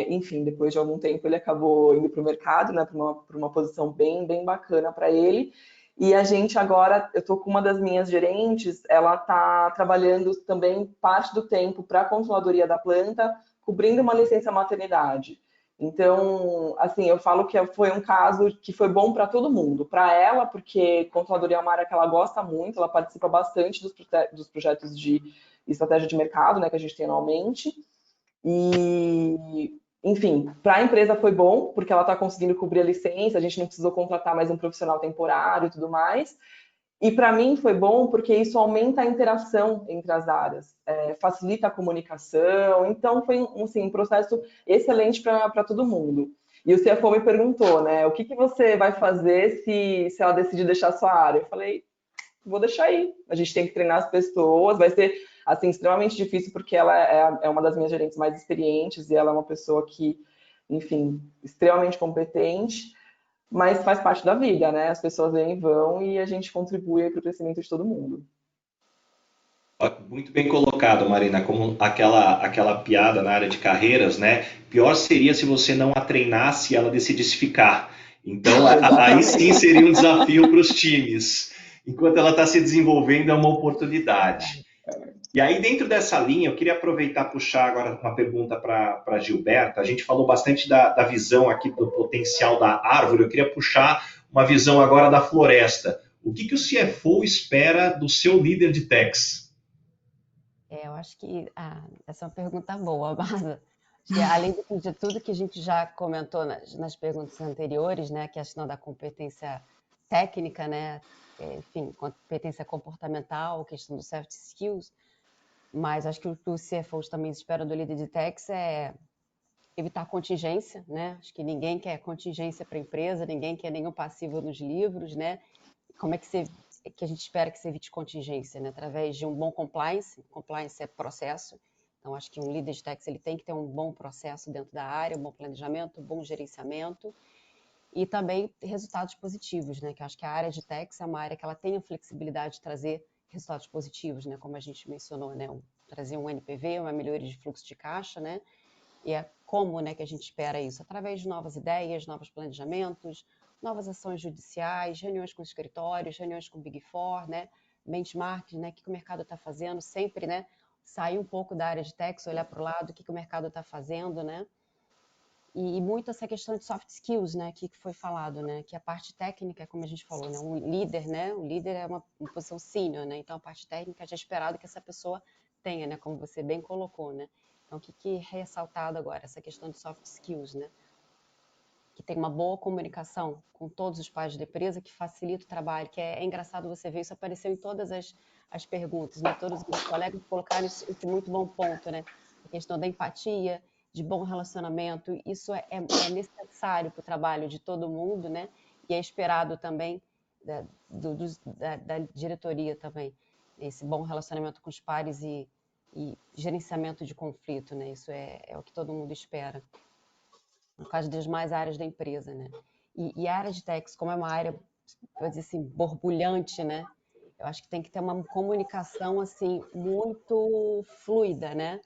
enfim, depois de algum tempo ele acabou indo para o mercado, né, para uma posição bem, bem bacana para ele. E a gente agora, eu estou com uma das minhas gerentes, ela está trabalhando também parte do tempo para a controladoria da planta, cobrindo uma licença maternidade. Então, assim, eu falo que foi um caso que foi bom para todo mundo. Para ela, porque controladoria é uma área que ela gosta muito, ela participa bastante dos projetos de estratégia de mercado, né, que a gente tem anualmente. E, enfim, para a empresa foi bom, porque ela está conseguindo cobrir a licença, a gente não precisou contratar mais um profissional temporário e tudo mais. E para mim foi bom porque isso aumenta a interação entre as áreas, facilita a comunicação, então foi assim, um processo excelente para todo mundo. E o CFO me perguntou, né, o que você vai fazer se ela decidir deixar a sua área? Eu falei, vou deixar aí, a gente tem que treinar as pessoas, vai ser assim, extremamente difícil porque ela é uma das minhas gerentes mais experientes e ela é uma pessoa que, enfim, extremamente competente, mas faz parte da vida, né? As pessoas vêm e vão e a gente contribui para o crescimento de todo mundo. Muito bem colocado, Marina, como aquela piada na área de carreiras, né? Pior seria se você não a treinasse e ela decidisse ficar. Então, aí sim seria um desafio para os times. Enquanto ela está se desenvolvendo, é uma oportunidade. E aí, dentro dessa linha, eu queria aproveitar e puxar agora uma pergunta para a Gilberta. A gente falou bastante da visão aqui do potencial da árvore, eu queria puxar uma visão agora da floresta. O que o CFO espera do seu líder de techs? Eu acho que essa é uma pergunta boa, Marta. Acho que, além de tudo que a gente já comentou nas perguntas anteriores, né, que é a questão da competência técnica, né, enfim, competência comportamental, questão dos soft skills, mas acho que o que os CFOs também esperam do líder de techs é evitar contingência, né? Acho que ninguém quer contingência para a empresa, ninguém quer nenhum passivo nos livros, né? Como é que a gente espera que se evite contingência, né? Através de um bom compliance. Compliance é processo. Então, acho que um líder de techs ele tem que ter um bom processo dentro da área, um bom planejamento, um bom gerenciamento e também resultados positivos, né? Que eu acho que a área de techs é uma área que ela tem a flexibilidade de trazer resultados positivos, né? Como a gente mencionou, né? Trazer um NPV, uma melhoria de fluxo de caixa, né? E é como, né, que a gente espera isso? Através de novas ideias, novos planejamentos, novas ações judiciais, reuniões com escritórios, reuniões com Big Four, né, benchmarks, né, o que o mercado está fazendo, sempre, né, sair um pouco da área de techs, olhar para o lado, o que o mercado está fazendo, né, e muito essa questão de soft skills, né, que foi falado, né, que a parte técnica, como a gente falou, né, o líder é uma posição senior, né, então a parte técnica já é esperado que essa pessoa tenha, né, como você bem colocou, né. Então, o que é ressaltado agora? Essa questão de soft skills, né? Que tem uma boa comunicação com todos os pares da empresa, que facilita o trabalho, que é engraçado você ver, isso apareceu em todas as perguntas, né? Todos os colegas colocaram esse muito bom ponto, né? A questão da empatia, de bom relacionamento, isso é necessário para o trabalho de todo mundo, né? E é esperado também da diretoria também, esse bom relacionamento com os pares e gerenciamento de conflito, né? Isso é o que todo mundo espera, no caso das demais áreas da empresa, né? E a área de techs, como é uma área, vou dizer assim, borbulhante, né? Eu acho que tem que ter uma comunicação, assim, muito fluida, né?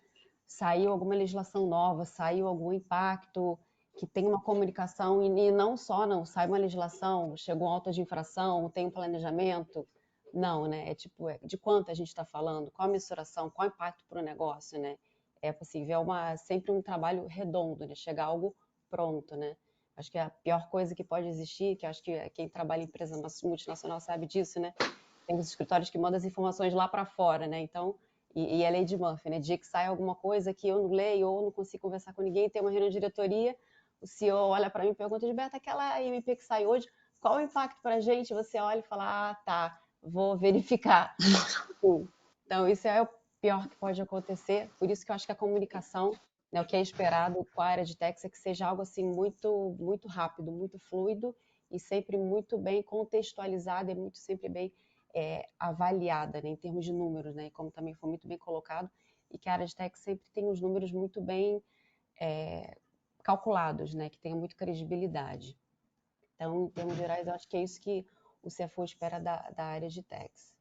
Saiu alguma legislação nova, saiu algum impacto, que tem uma comunicação, e não só, não, sai uma legislação, chegou um auto de infração, tem um planejamento, não, né? É tipo, de quanto a gente está falando, qual a mensuração, qual o impacto para o negócio, né? É possível, sempre um trabalho redondo, né? Chegar a algo pronto, né? Acho que a pior coisa que pode existir, que acho que quem trabalha em empresa multinacional sabe disso, né? Tem os escritórios que mandam as informações lá para fora, né? Então, e a lei de Murphy, né? Dia que sai alguma coisa que eu não leio ou não consigo conversar com ninguém, tem uma reunião de diretoria, o CEO olha para mim e pergunta, Gilberto, aquela IMP que sai hoje, qual o impacto para a gente? Você olha e fala, ah, tá, vou verificar. Então, isso é o pior que pode acontecer, por isso que eu acho que a comunicação, né, o que é esperado com a área de techs é que seja algo assim muito, muito rápido, muito fluido e sempre muito bem contextualizada e muito sempre bem avaliada, né, em termos de números, né, e como também foi muito bem colocado, e que a área de techs sempre tem os números muito bem calculados, né, que tenha muita credibilidade. Então, em termos gerais, eu acho que é isso que o CFO espera da área de techs.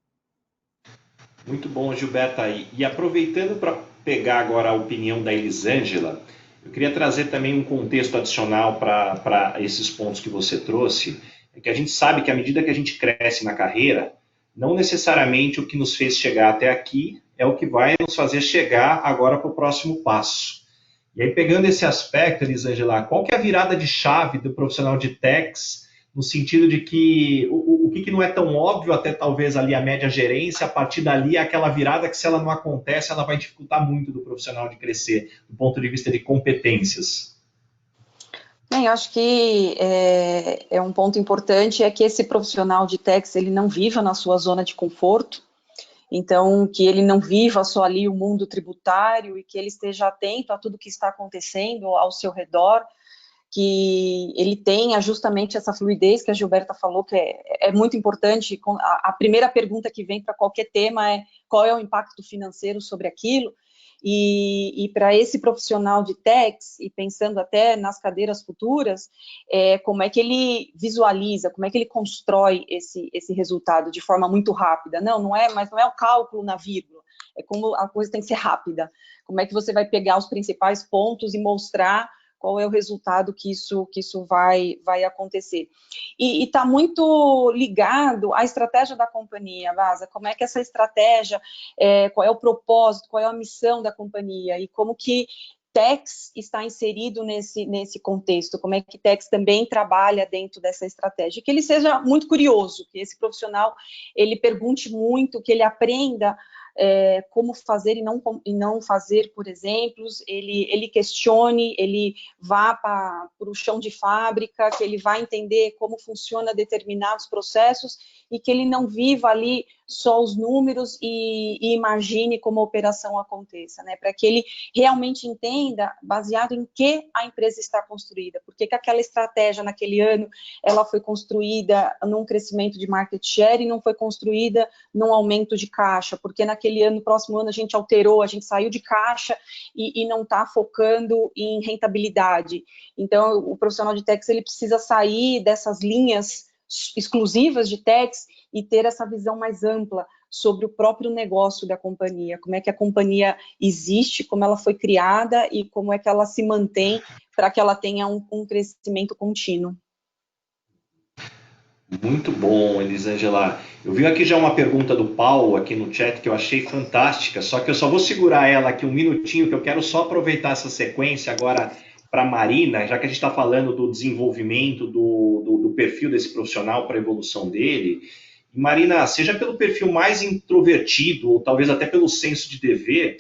Muito bom, Gilberta. E aproveitando para pegar agora a opinião da Elisângela, eu queria trazer também um contexto adicional para esses pontos que você trouxe, é que a gente sabe que à medida que a gente cresce na carreira, não necessariamente o que nos fez chegar até aqui é o que vai nos fazer chegar agora para o próximo passo. E aí, pegando esse aspecto, Elisângela, qual que é a virada de chave do profissional de techs, no sentido de que o que não é tão óbvio, até talvez ali a média gerência, a partir dali é aquela virada que, se ela não acontece, ela vai dificultar muito do profissional de crescer, do ponto de vista de competências. Bem, eu acho que é um ponto importante é que esse profissional de techs, ele não viva na sua zona de conforto, então que ele não viva só ali o mundo tributário e que ele esteja atento a tudo que está acontecendo ao seu redor, que ele tenha justamente essa fluidez que a Gilberta falou, que é muito importante. A primeira pergunta que vem para qualquer tema é qual é o impacto financeiro sobre aquilo, e para esse profissional de techs, e pensando até nas cadeiras futuras, como é que ele visualiza, como é que ele constrói esse resultado de forma muito rápida. Mas não é o cálculo na vírgula, é como a coisa tem que ser rápida. Como é que você vai pegar os principais pontos e mostrar qual é o resultado que isso vai acontecer. E está muito ligado à estratégia da companhia, Vaza, como é que essa estratégia, qual é o propósito, qual é a missão da companhia, e como que Tex está inserido nesse contexto, como é que Tex também trabalha dentro dessa estratégia, que ele seja muito curioso, que esse profissional, ele pergunte muito, que ele aprenda como fazer e não fazer, por exemplo, ele questione, ele vá para o chão de fábrica, que ele vá entender como funciona determinados processos e que ele não viva ali só os números e imagine como a operação aconteça, né? Para que ele realmente entenda baseado em que a empresa está construída, porque que aquela estratégia naquele ano ela foi construída num crescimento de market share e não foi construída num aumento de caixa, porque naquele ano, no próximo ano, a gente alterou, a gente saiu de caixa e não está focando em rentabilidade. Então, o profissional de Tex, ele precisa sair dessas linhas exclusivas de Tex e ter essa visão mais ampla sobre o próprio negócio da companhia, como é que a companhia existe, como ela foi criada e como é que ela se mantém para que ela tenha um crescimento contínuo. Muito bom, Elisângela. Eu vi aqui já uma pergunta do Paulo aqui no chat que eu achei fantástica, só que eu só vou segurar ela aqui um minutinho, que eu quero só aproveitar essa sequência agora para a Marina, já que a gente está falando do desenvolvimento do perfil desse profissional para a evolução dele. E Marina, seja pelo perfil mais introvertido, ou talvez até pelo senso de dever,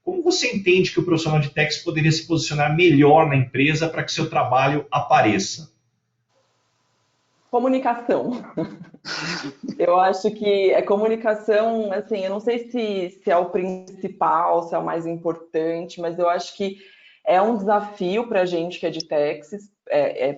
como você entende que o profissional de Tex poderia se posicionar melhor na empresa para que seu trabalho apareça? Comunicação. Eu acho que a comunicação, assim, eu não sei se é o principal, se é o mais importante, mas eu acho que é um desafio para a gente que é de Texas,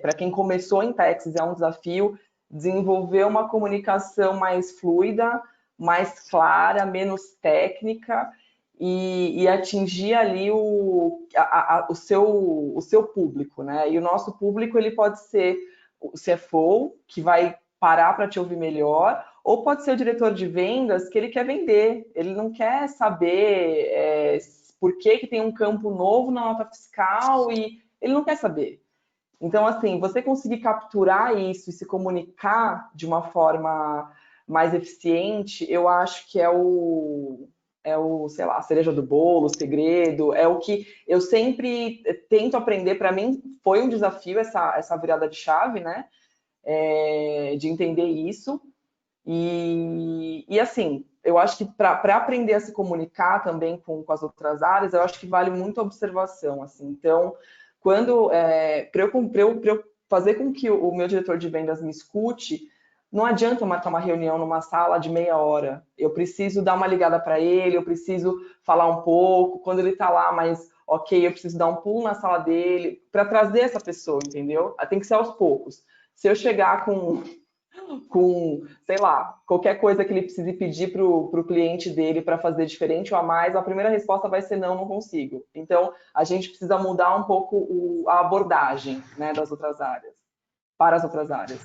para quem começou em Texas, é um desafio desenvolver uma comunicação mais fluida, mais clara, menos técnica e atingir ali o seu público, né? E o nosso público, ele pode ser o CFO, que vai parar para te ouvir melhor, ou pode ser o diretor de vendas que ele quer vender, ele não quer saber por que tem um campo novo na nota fiscal e ele não quer saber. Então, assim, você conseguir capturar isso e se comunicar de uma forma mais eficiente, eu acho que é sei lá, a cereja do bolo, o segredo, é o que eu sempre tento aprender. Para mim, foi um desafio essa virada de chave, né? De entender isso. E assim, eu acho que para aprender a se comunicar também com as outras áreas, eu acho que vale muito a observação. Assim. Então, para eu fazer com que o meu diretor de vendas me escute, não adianta eu marcar uma reunião numa sala de meia hora. Eu preciso dar uma ligada para ele, eu preciso falar um pouco. Quando ele está lá, mas ok, eu preciso dar um pulo na sala dele para trazer essa pessoa, entendeu? Tem que ser aos poucos. Se eu chegar com sei lá, qualquer coisa que ele precise pedir para o cliente dele para fazer diferente ou a mais, a primeira resposta vai ser não consigo. Então, a gente precisa mudar um pouco a abordagem, né, das outras áreas, para as outras áreas.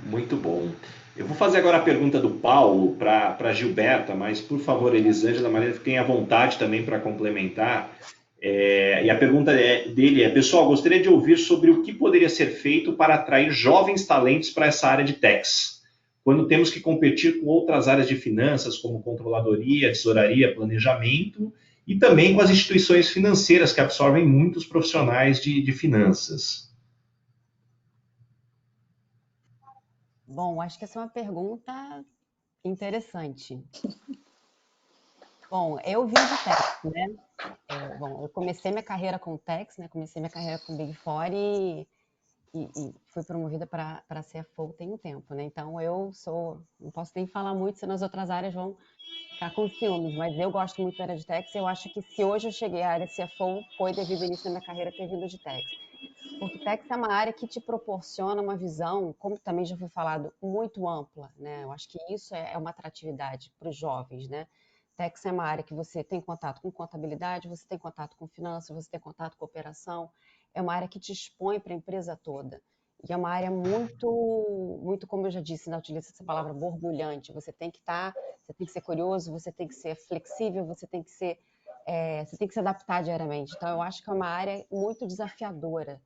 Muito bom. Eu vou fazer agora a pergunta do Paulo para a Gilberta, mas por favor, Elisângela, Maria, fiquem à vontade também para complementar. E a pergunta dele é: pessoal, gostaria de ouvir sobre o que poderia ser feito para atrair jovens talentos para essa área de techs, quando temos que competir com outras áreas de finanças, como controladoria, tesouraria, planejamento, e também com as instituições financeiras que absorvem muitos profissionais de finanças. Bom, acho que essa é uma pergunta interessante. Bom, eu vim de Tex, né? Eu comecei minha carreira com Tex, né? Comecei minha carreira com Big Four e fui promovida para CFO tem um tempo, né? Então não posso nem falar muito, senão as outras áreas vão ficar com ciúmes, mas eu gosto muito da área de Tex. Eu acho que se hoje eu cheguei à área CFO, foi devido ao início da minha carreira ter vindo de Tex. Porque Tex é uma área que te proporciona uma visão, como também já foi falado, muito ampla, né? Eu acho que isso é uma atratividade para os jovens, né? Tex é uma área que você tem contato com contabilidade, você tem contato com finanças, você tem contato com operação, é uma área que te expõe para a empresa toda. E é uma área muito, como eu já disse, né, utiliza essa palavra borbulhante. Você tem que ser curioso, você tem que ser flexível, você tem que se adaptar diariamente. Então, eu acho que é uma área muito desafiadora.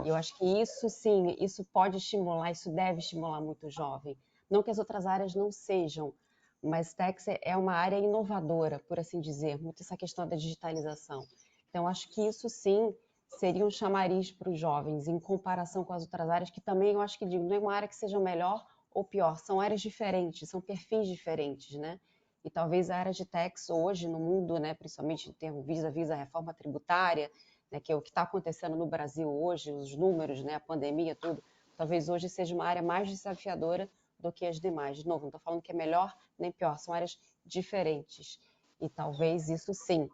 E eu acho que isso, sim, isso pode estimular, isso deve estimular muito o jovem. Não que as outras áreas não sejam, mas Tex é uma área inovadora, por assim dizer, muito essa questão da digitalização. Então, acho que isso, sim, seria um chamariz para os jovens, em comparação com as outras áreas, que também eu acho que não é uma área que seja melhor ou pior, são áreas diferentes, são perfis diferentes, né? E talvez a área de Tex hoje no mundo, né, principalmente em termos vis-à-vis a reforma tributária, né, que é o que está acontecendo no Brasil hoje, os números, né, a pandemia, tudo, talvez hoje seja uma área mais desafiadora do que as demais. De novo, não estou falando que é melhor nem pior, são áreas diferentes. E talvez isso sim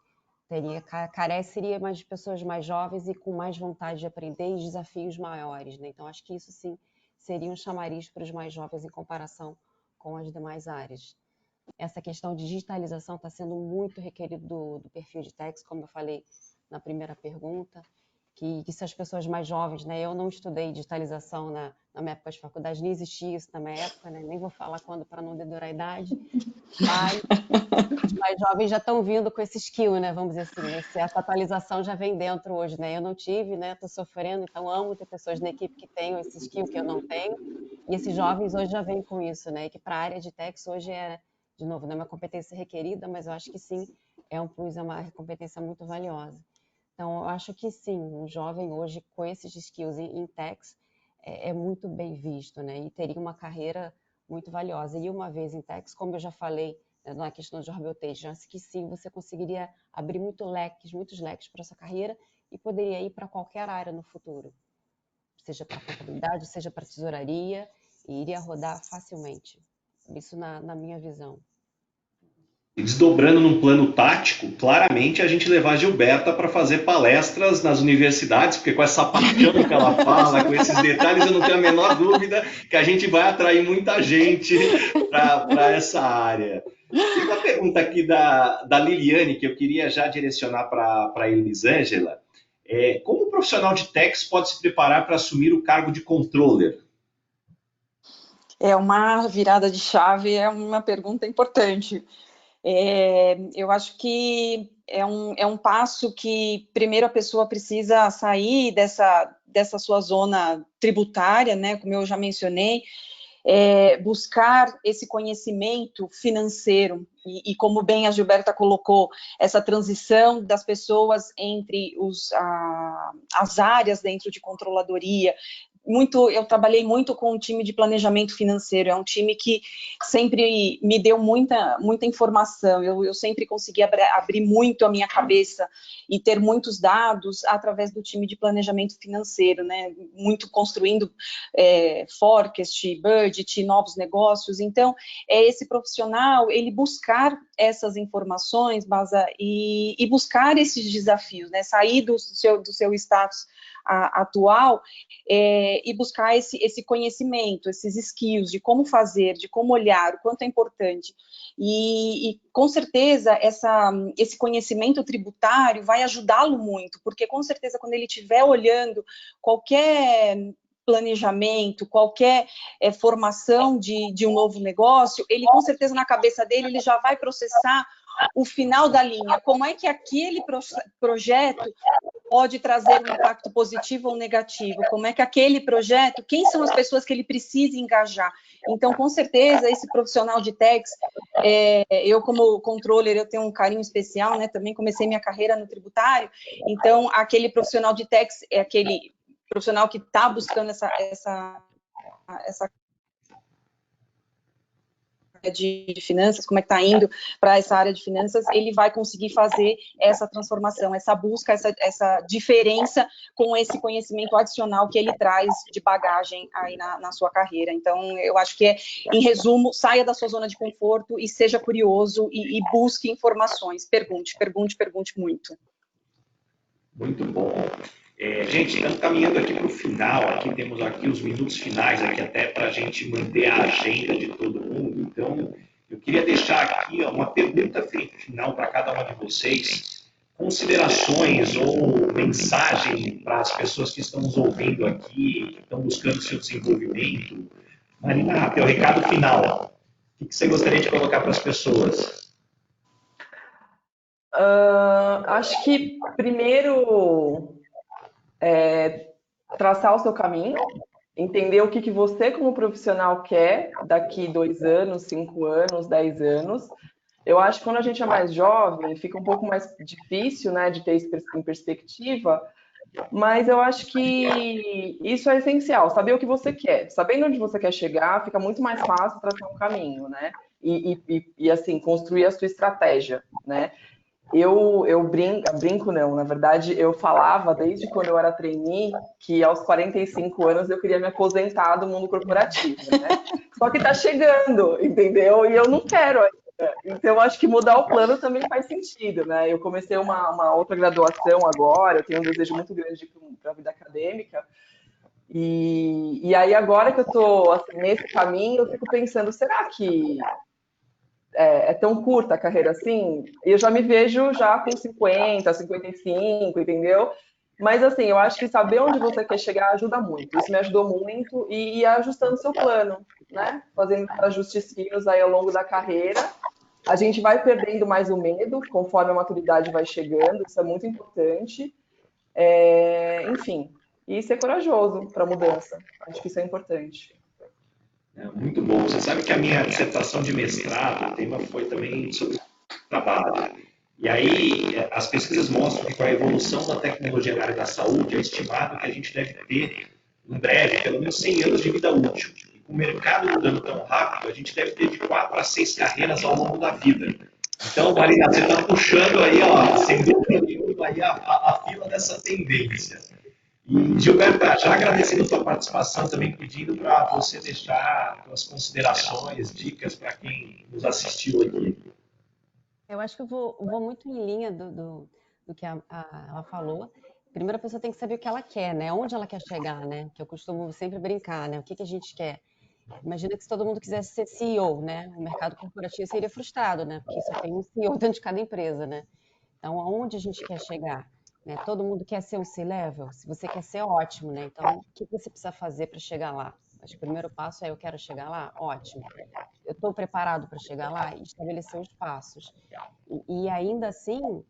careceria mais de pessoas mais jovens e com mais vontade de aprender e desafios maiores, né? Então, acho que isso sim seria um chamariz para os mais jovens em comparação com as demais áreas. Essa questão de digitalização está sendo muito requerido do perfil de Tex, como eu falei na primeira pergunta, que se as pessoas mais jovens, né? Eu não estudei digitalização na minha época de faculdade, nem existia isso na minha época, né? Nem vou falar quando para não dedurar a idade, mas os mais jovens já estão vindo com esse skill, né? Vamos dizer assim, né? Essa atualização já vem dentro hoje, né? Eu não tive, né? Estou sofrendo, então amo ter pessoas na equipe que tenham esse skill que eu não tenho. E esses jovens hoje já vêm com isso, né? E que para a área de Tex hoje de novo, não é uma competência requerida, mas eu acho que sim, é um plus, é uma competência muito valiosa. Então, eu acho que sim, um jovem hoje com esses skills em Tex é muito bem visto, né? E teria uma carreira muito valiosa. E uma vez em Tex, como eu já falei, na questão de job rotation, acho que sim, você conseguiria abrir muitos leques para essa carreira e poderia ir para qualquer área no futuro, seja para contabilidade, seja para tesouraria, e iria rodar facilmente. Isso na minha visão. Desdobrando num plano tático, claramente a gente levar a Gilberta para fazer palestras nas universidades, porque com essa paixão que ela fala, com esses detalhes, eu não tenho a menor dúvida que a gente vai atrair muita gente para essa área. Tem uma pergunta aqui da Liliane, que eu queria já direcionar para a Elisângela. Como o profissional de Tex pode se preparar para assumir o cargo de controller? É uma virada de chave, é uma pergunta importante. Eu acho que é um passo que, primeiro, a pessoa precisa sair dessa sua zona tributária, né, como eu já mencionei, buscar esse conhecimento financeiro, e como bem a Gilberta colocou, essa transição das pessoas entre as áreas dentro de controladoria. Eu trabalhei muito com o time de planejamento financeiro, é um time que sempre me deu muita informação, eu sempre consegui abrir muito a minha cabeça e ter muitos dados através do time de planejamento financeiro, né, muito construindo forecast, budget, novos negócios. Então, esse profissional, ele buscar essas informações e buscar esses desafios, né, sair do seu status atual e buscar esse conhecimento, esses skills de como fazer, de como olhar, o quanto é importante. E com certeza, esse conhecimento tributário vai ajudá-lo muito, porque com certeza quando ele estiver olhando qualquer planejamento, qualquer formação de um novo negócio, ele com certeza na cabeça dele, ele já vai processar o final da linha, como é que aquele projeto pode trazer um impacto positivo ou negativo, como é que aquele projeto, quem são as pessoas que ele precisa engajar. Então, com certeza, esse profissional de Tex, eu como controller, eu tenho um carinho especial, né, também comecei minha carreira no tributário, então, aquele profissional de Tex é aquele profissional que está buscando essa de finanças, como é que está indo para essa área de finanças, ele vai conseguir fazer essa transformação, essa busca, essa diferença com esse conhecimento adicional que ele traz de bagagem aí na sua carreira. Então, eu acho que em resumo, saia da sua zona de conforto e seja curioso e busque informações, pergunte muito. Muito bom. Gente, estamos caminhando aqui para o final, aqui temos aqui os minutos finais, aqui até para a gente manter a agenda de todo mundo. Então, eu queria deixar aqui uma pergunta final para cada um de vocês. considerações ou mensagem para as pessoas que estão nos ouvindo aqui, que estão buscando seu desenvolvimento? Marina, teu recado final. O que você gostaria de colocar para as pessoas? Acho que primeiro traçar o seu caminho, entender o que você como profissional quer daqui 2 anos, 5 anos, 10 anos. Eu acho que quando a gente é mais jovem, fica um pouco mais difícil, né, de ter isso em perspectiva, mas eu acho que isso é essencial, saber o que você quer. Sabendo onde você quer chegar, fica muito mais fácil traçar um caminho, né? E assim, construir a sua estratégia, né? Eu brinco não, na verdade eu falava desde quando eu era trainee que aos 45 anos eu queria me aposentar do mundo corporativo, né? Só que tá chegando, entendeu? E eu não quero ainda. Então eu acho que mudar o plano também faz sentido, né? Eu comecei uma outra graduação agora, eu tenho um desejo muito grande para a vida acadêmica. E aí agora que eu tô assim, nesse caminho, eu fico pensando, será que é tão curta a carreira assim? Eu já me vejo já com 50, 55, entendeu? Mas assim, eu acho que saber onde você quer chegar ajuda muito. Isso me ajudou muito e ir ajustando seu plano, né? Fazendo ajustes finos aí ao longo da carreira. A gente vai perdendo mais o medo conforme a maturidade vai chegando, isso é muito importante. Enfim, e ser corajoso para a mudança. Acho que isso é importante. Muito bom. Você sabe que a minha dissertação de mestrado, o tema foi também sobre trabalho. E aí, as pesquisas mostram que com a evolução da tecnologia na área da saúde, é estimado que a gente deve ter, em breve, pelo menos 100 anos de vida útil. E com o mercado mudando tão rápido, a gente deve ter de 4 a 6 carreiras ao longo da vida. Então, Marina, você está puxando aí, ó, sem dúvida nenhuma, aí a fila dessa tendência. E, Gilberto, já agradecendo a sua participação, também pedindo para você deixar suas considerações, dicas para quem nos assistiu aqui. Eu acho que eu vou muito em linha do que ela falou. Primeiro, a pessoa tem que saber o que ela quer, né? Onde ela quer chegar, né? Que eu costumo sempre brincar, né? O que a gente quer? Imagina que se todo mundo quisesse ser CEO, né? O mercado corporativo seria frustrado, né? Porque só tem um CEO dentro de cada empresa, né? Então, aonde a gente quer chegar? Né? Todo mundo quer ser um C-level? Se você quer ser, ótimo, né? Então, o que você precisa fazer para chegar lá? Acho que o primeiro passo é eu quero chegar lá? Ótimo. Eu estou preparado para chegar lá e estabelecer os passos. E ainda assim,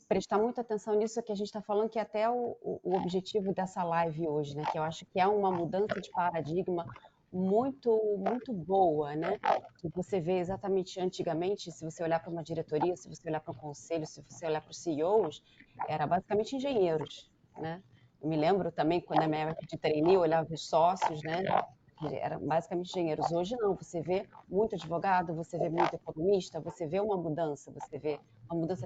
prestar muita atenção nisso que a gente está falando, que é até o objetivo dessa live hoje, né? Que eu acho que é uma mudança de paradigma muito, muito boa, né? Que você vê exatamente antigamente, se você olhar para uma diretoria, se você olhar para um conselho, se você olhar para os CEOs, era basicamente engenheiros, né? Eu me lembro também, quando na minha época de trainee, eu olhava os sócios, né? Eram basicamente engenheiros. Hoje não, você vê muito advogado, você vê muito economista, você vê uma mudança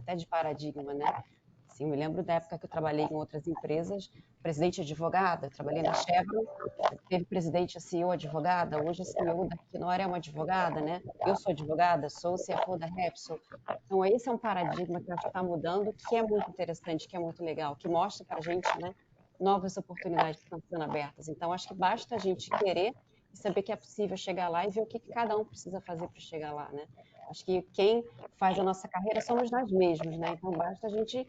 até de paradigma, né? Assim, eu me lembro da época que eu trabalhei em outras empresas, presidente advogada, trabalhei na Chevron, teve presidente, a CEO advogada, hoje a CEO da Knorr é uma advogada, né? Eu sou advogada, sou o CFO da Repsol. Então, esse é um paradigma que eu acho que está mudando, que é muito interessante, que é muito legal, que mostra para a gente, né, novas oportunidades que estão sendo abertas. Então, acho que basta a gente querer e saber que é possível chegar lá e ver o que cada um precisa fazer para chegar lá, né? Acho que quem faz a nossa carreira somos nós mesmos, né? Então, basta a gente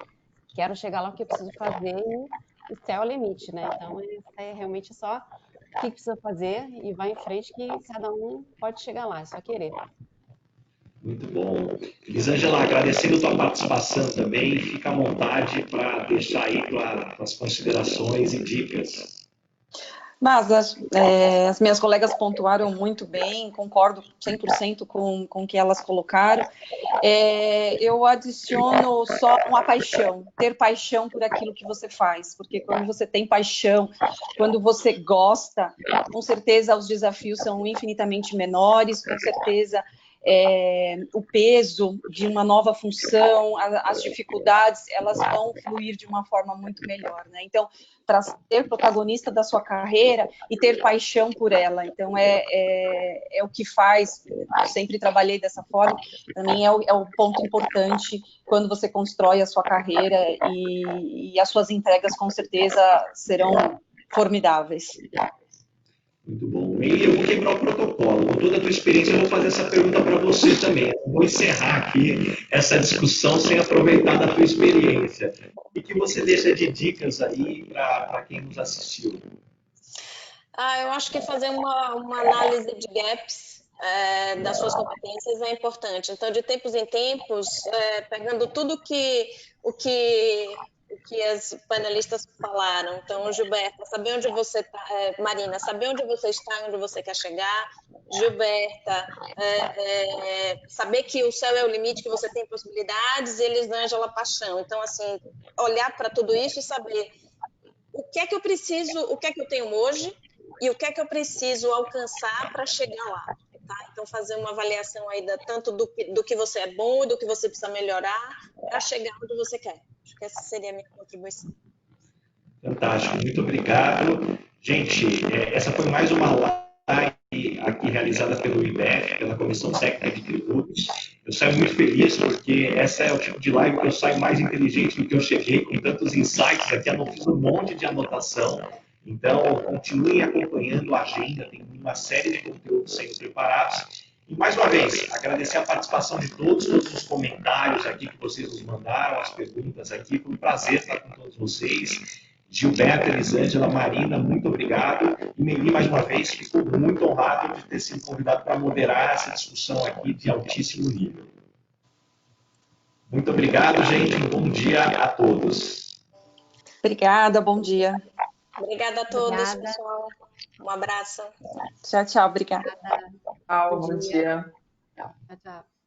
quero chegar lá, o que eu preciso fazer e o céu é o limite, né? Então, é realmente só o que precisa fazer e vai em frente que cada um pode chegar lá, é só querer. Muito bom. Elisângela, agradecendo a tua participação também, fica à vontade para deixar aí as considerações e dicas. Mas as minhas colegas pontuaram muito bem, concordo 100% com o que elas colocaram. Eu adiciono só uma paixão, ter paixão por aquilo que você faz, porque quando você tem paixão, quando você gosta, com certeza os desafios são infinitamente menores, com certeza o peso de uma nova função, as dificuldades, elas vão fluir de uma forma muito melhor, né? Então, para ser protagonista da sua carreira e ter paixão por ela. Então, é o que faz, eu sempre trabalhei dessa forma, para mim é o ponto importante quando você constrói a sua carreira e as suas entregas, com certeza, serão formidáveis. Muito bom. Meili, eu vou quebrar o protocolo. Com toda a tua experiência, eu vou fazer essa pergunta para você também. Eu vou encerrar aqui essa discussão sem aproveitar da tua experiência. O que você deixa de dicas aí para quem nos assistiu? Eu acho que fazer uma análise de gaps das suas competências é importante. Então, de tempos em tempos, pegando tudo o que as panelistas falaram. Então, Gilberta, saber onde você está, Marina, saber onde você está e onde você quer chegar. Gilberta, saber que o céu é o limite, que você tem possibilidades, e Elisângela, paixão. Então, assim, olhar para tudo isso e saber o que é que eu preciso, o que é que eu tenho hoje e o que é que eu preciso alcançar para chegar lá. Tá? Então, fazer uma avaliação aí tanto do que você é bom e do que você precisa melhorar para chegar onde você quer. Acho que essa seria a minha contribuição. Fantástico, muito obrigado. Gente, essa foi mais uma live aqui realizada pelo IBEF, pela Comissão Técnica de Tributos. Eu saio muito feliz porque essa é o tipo de live que eu saio mais inteligente do que eu cheguei, com tantos insights aqui, eu fiz um monte de anotação. Então, continuem acompanhando a agenda, tem uma série de conteúdos sendo preparados. E, mais uma vez, agradecer a participação de todos os comentários aqui que vocês nos mandaram, as perguntas aqui. Foi um prazer estar com todos vocês. Gilberta, Elisângela, Marina, muito obrigado. E Meili, mais uma vez, fico muito honrado de ter sido convidado para moderar essa discussão aqui de altíssimo nível. Muito obrigado, gente. Um bom dia a todos. Obrigada, bom dia. Obrigada a todos, pessoal. Um abraço. Tchau, tchau, obrigada. Tchau, bom dia. Tchau, tchau.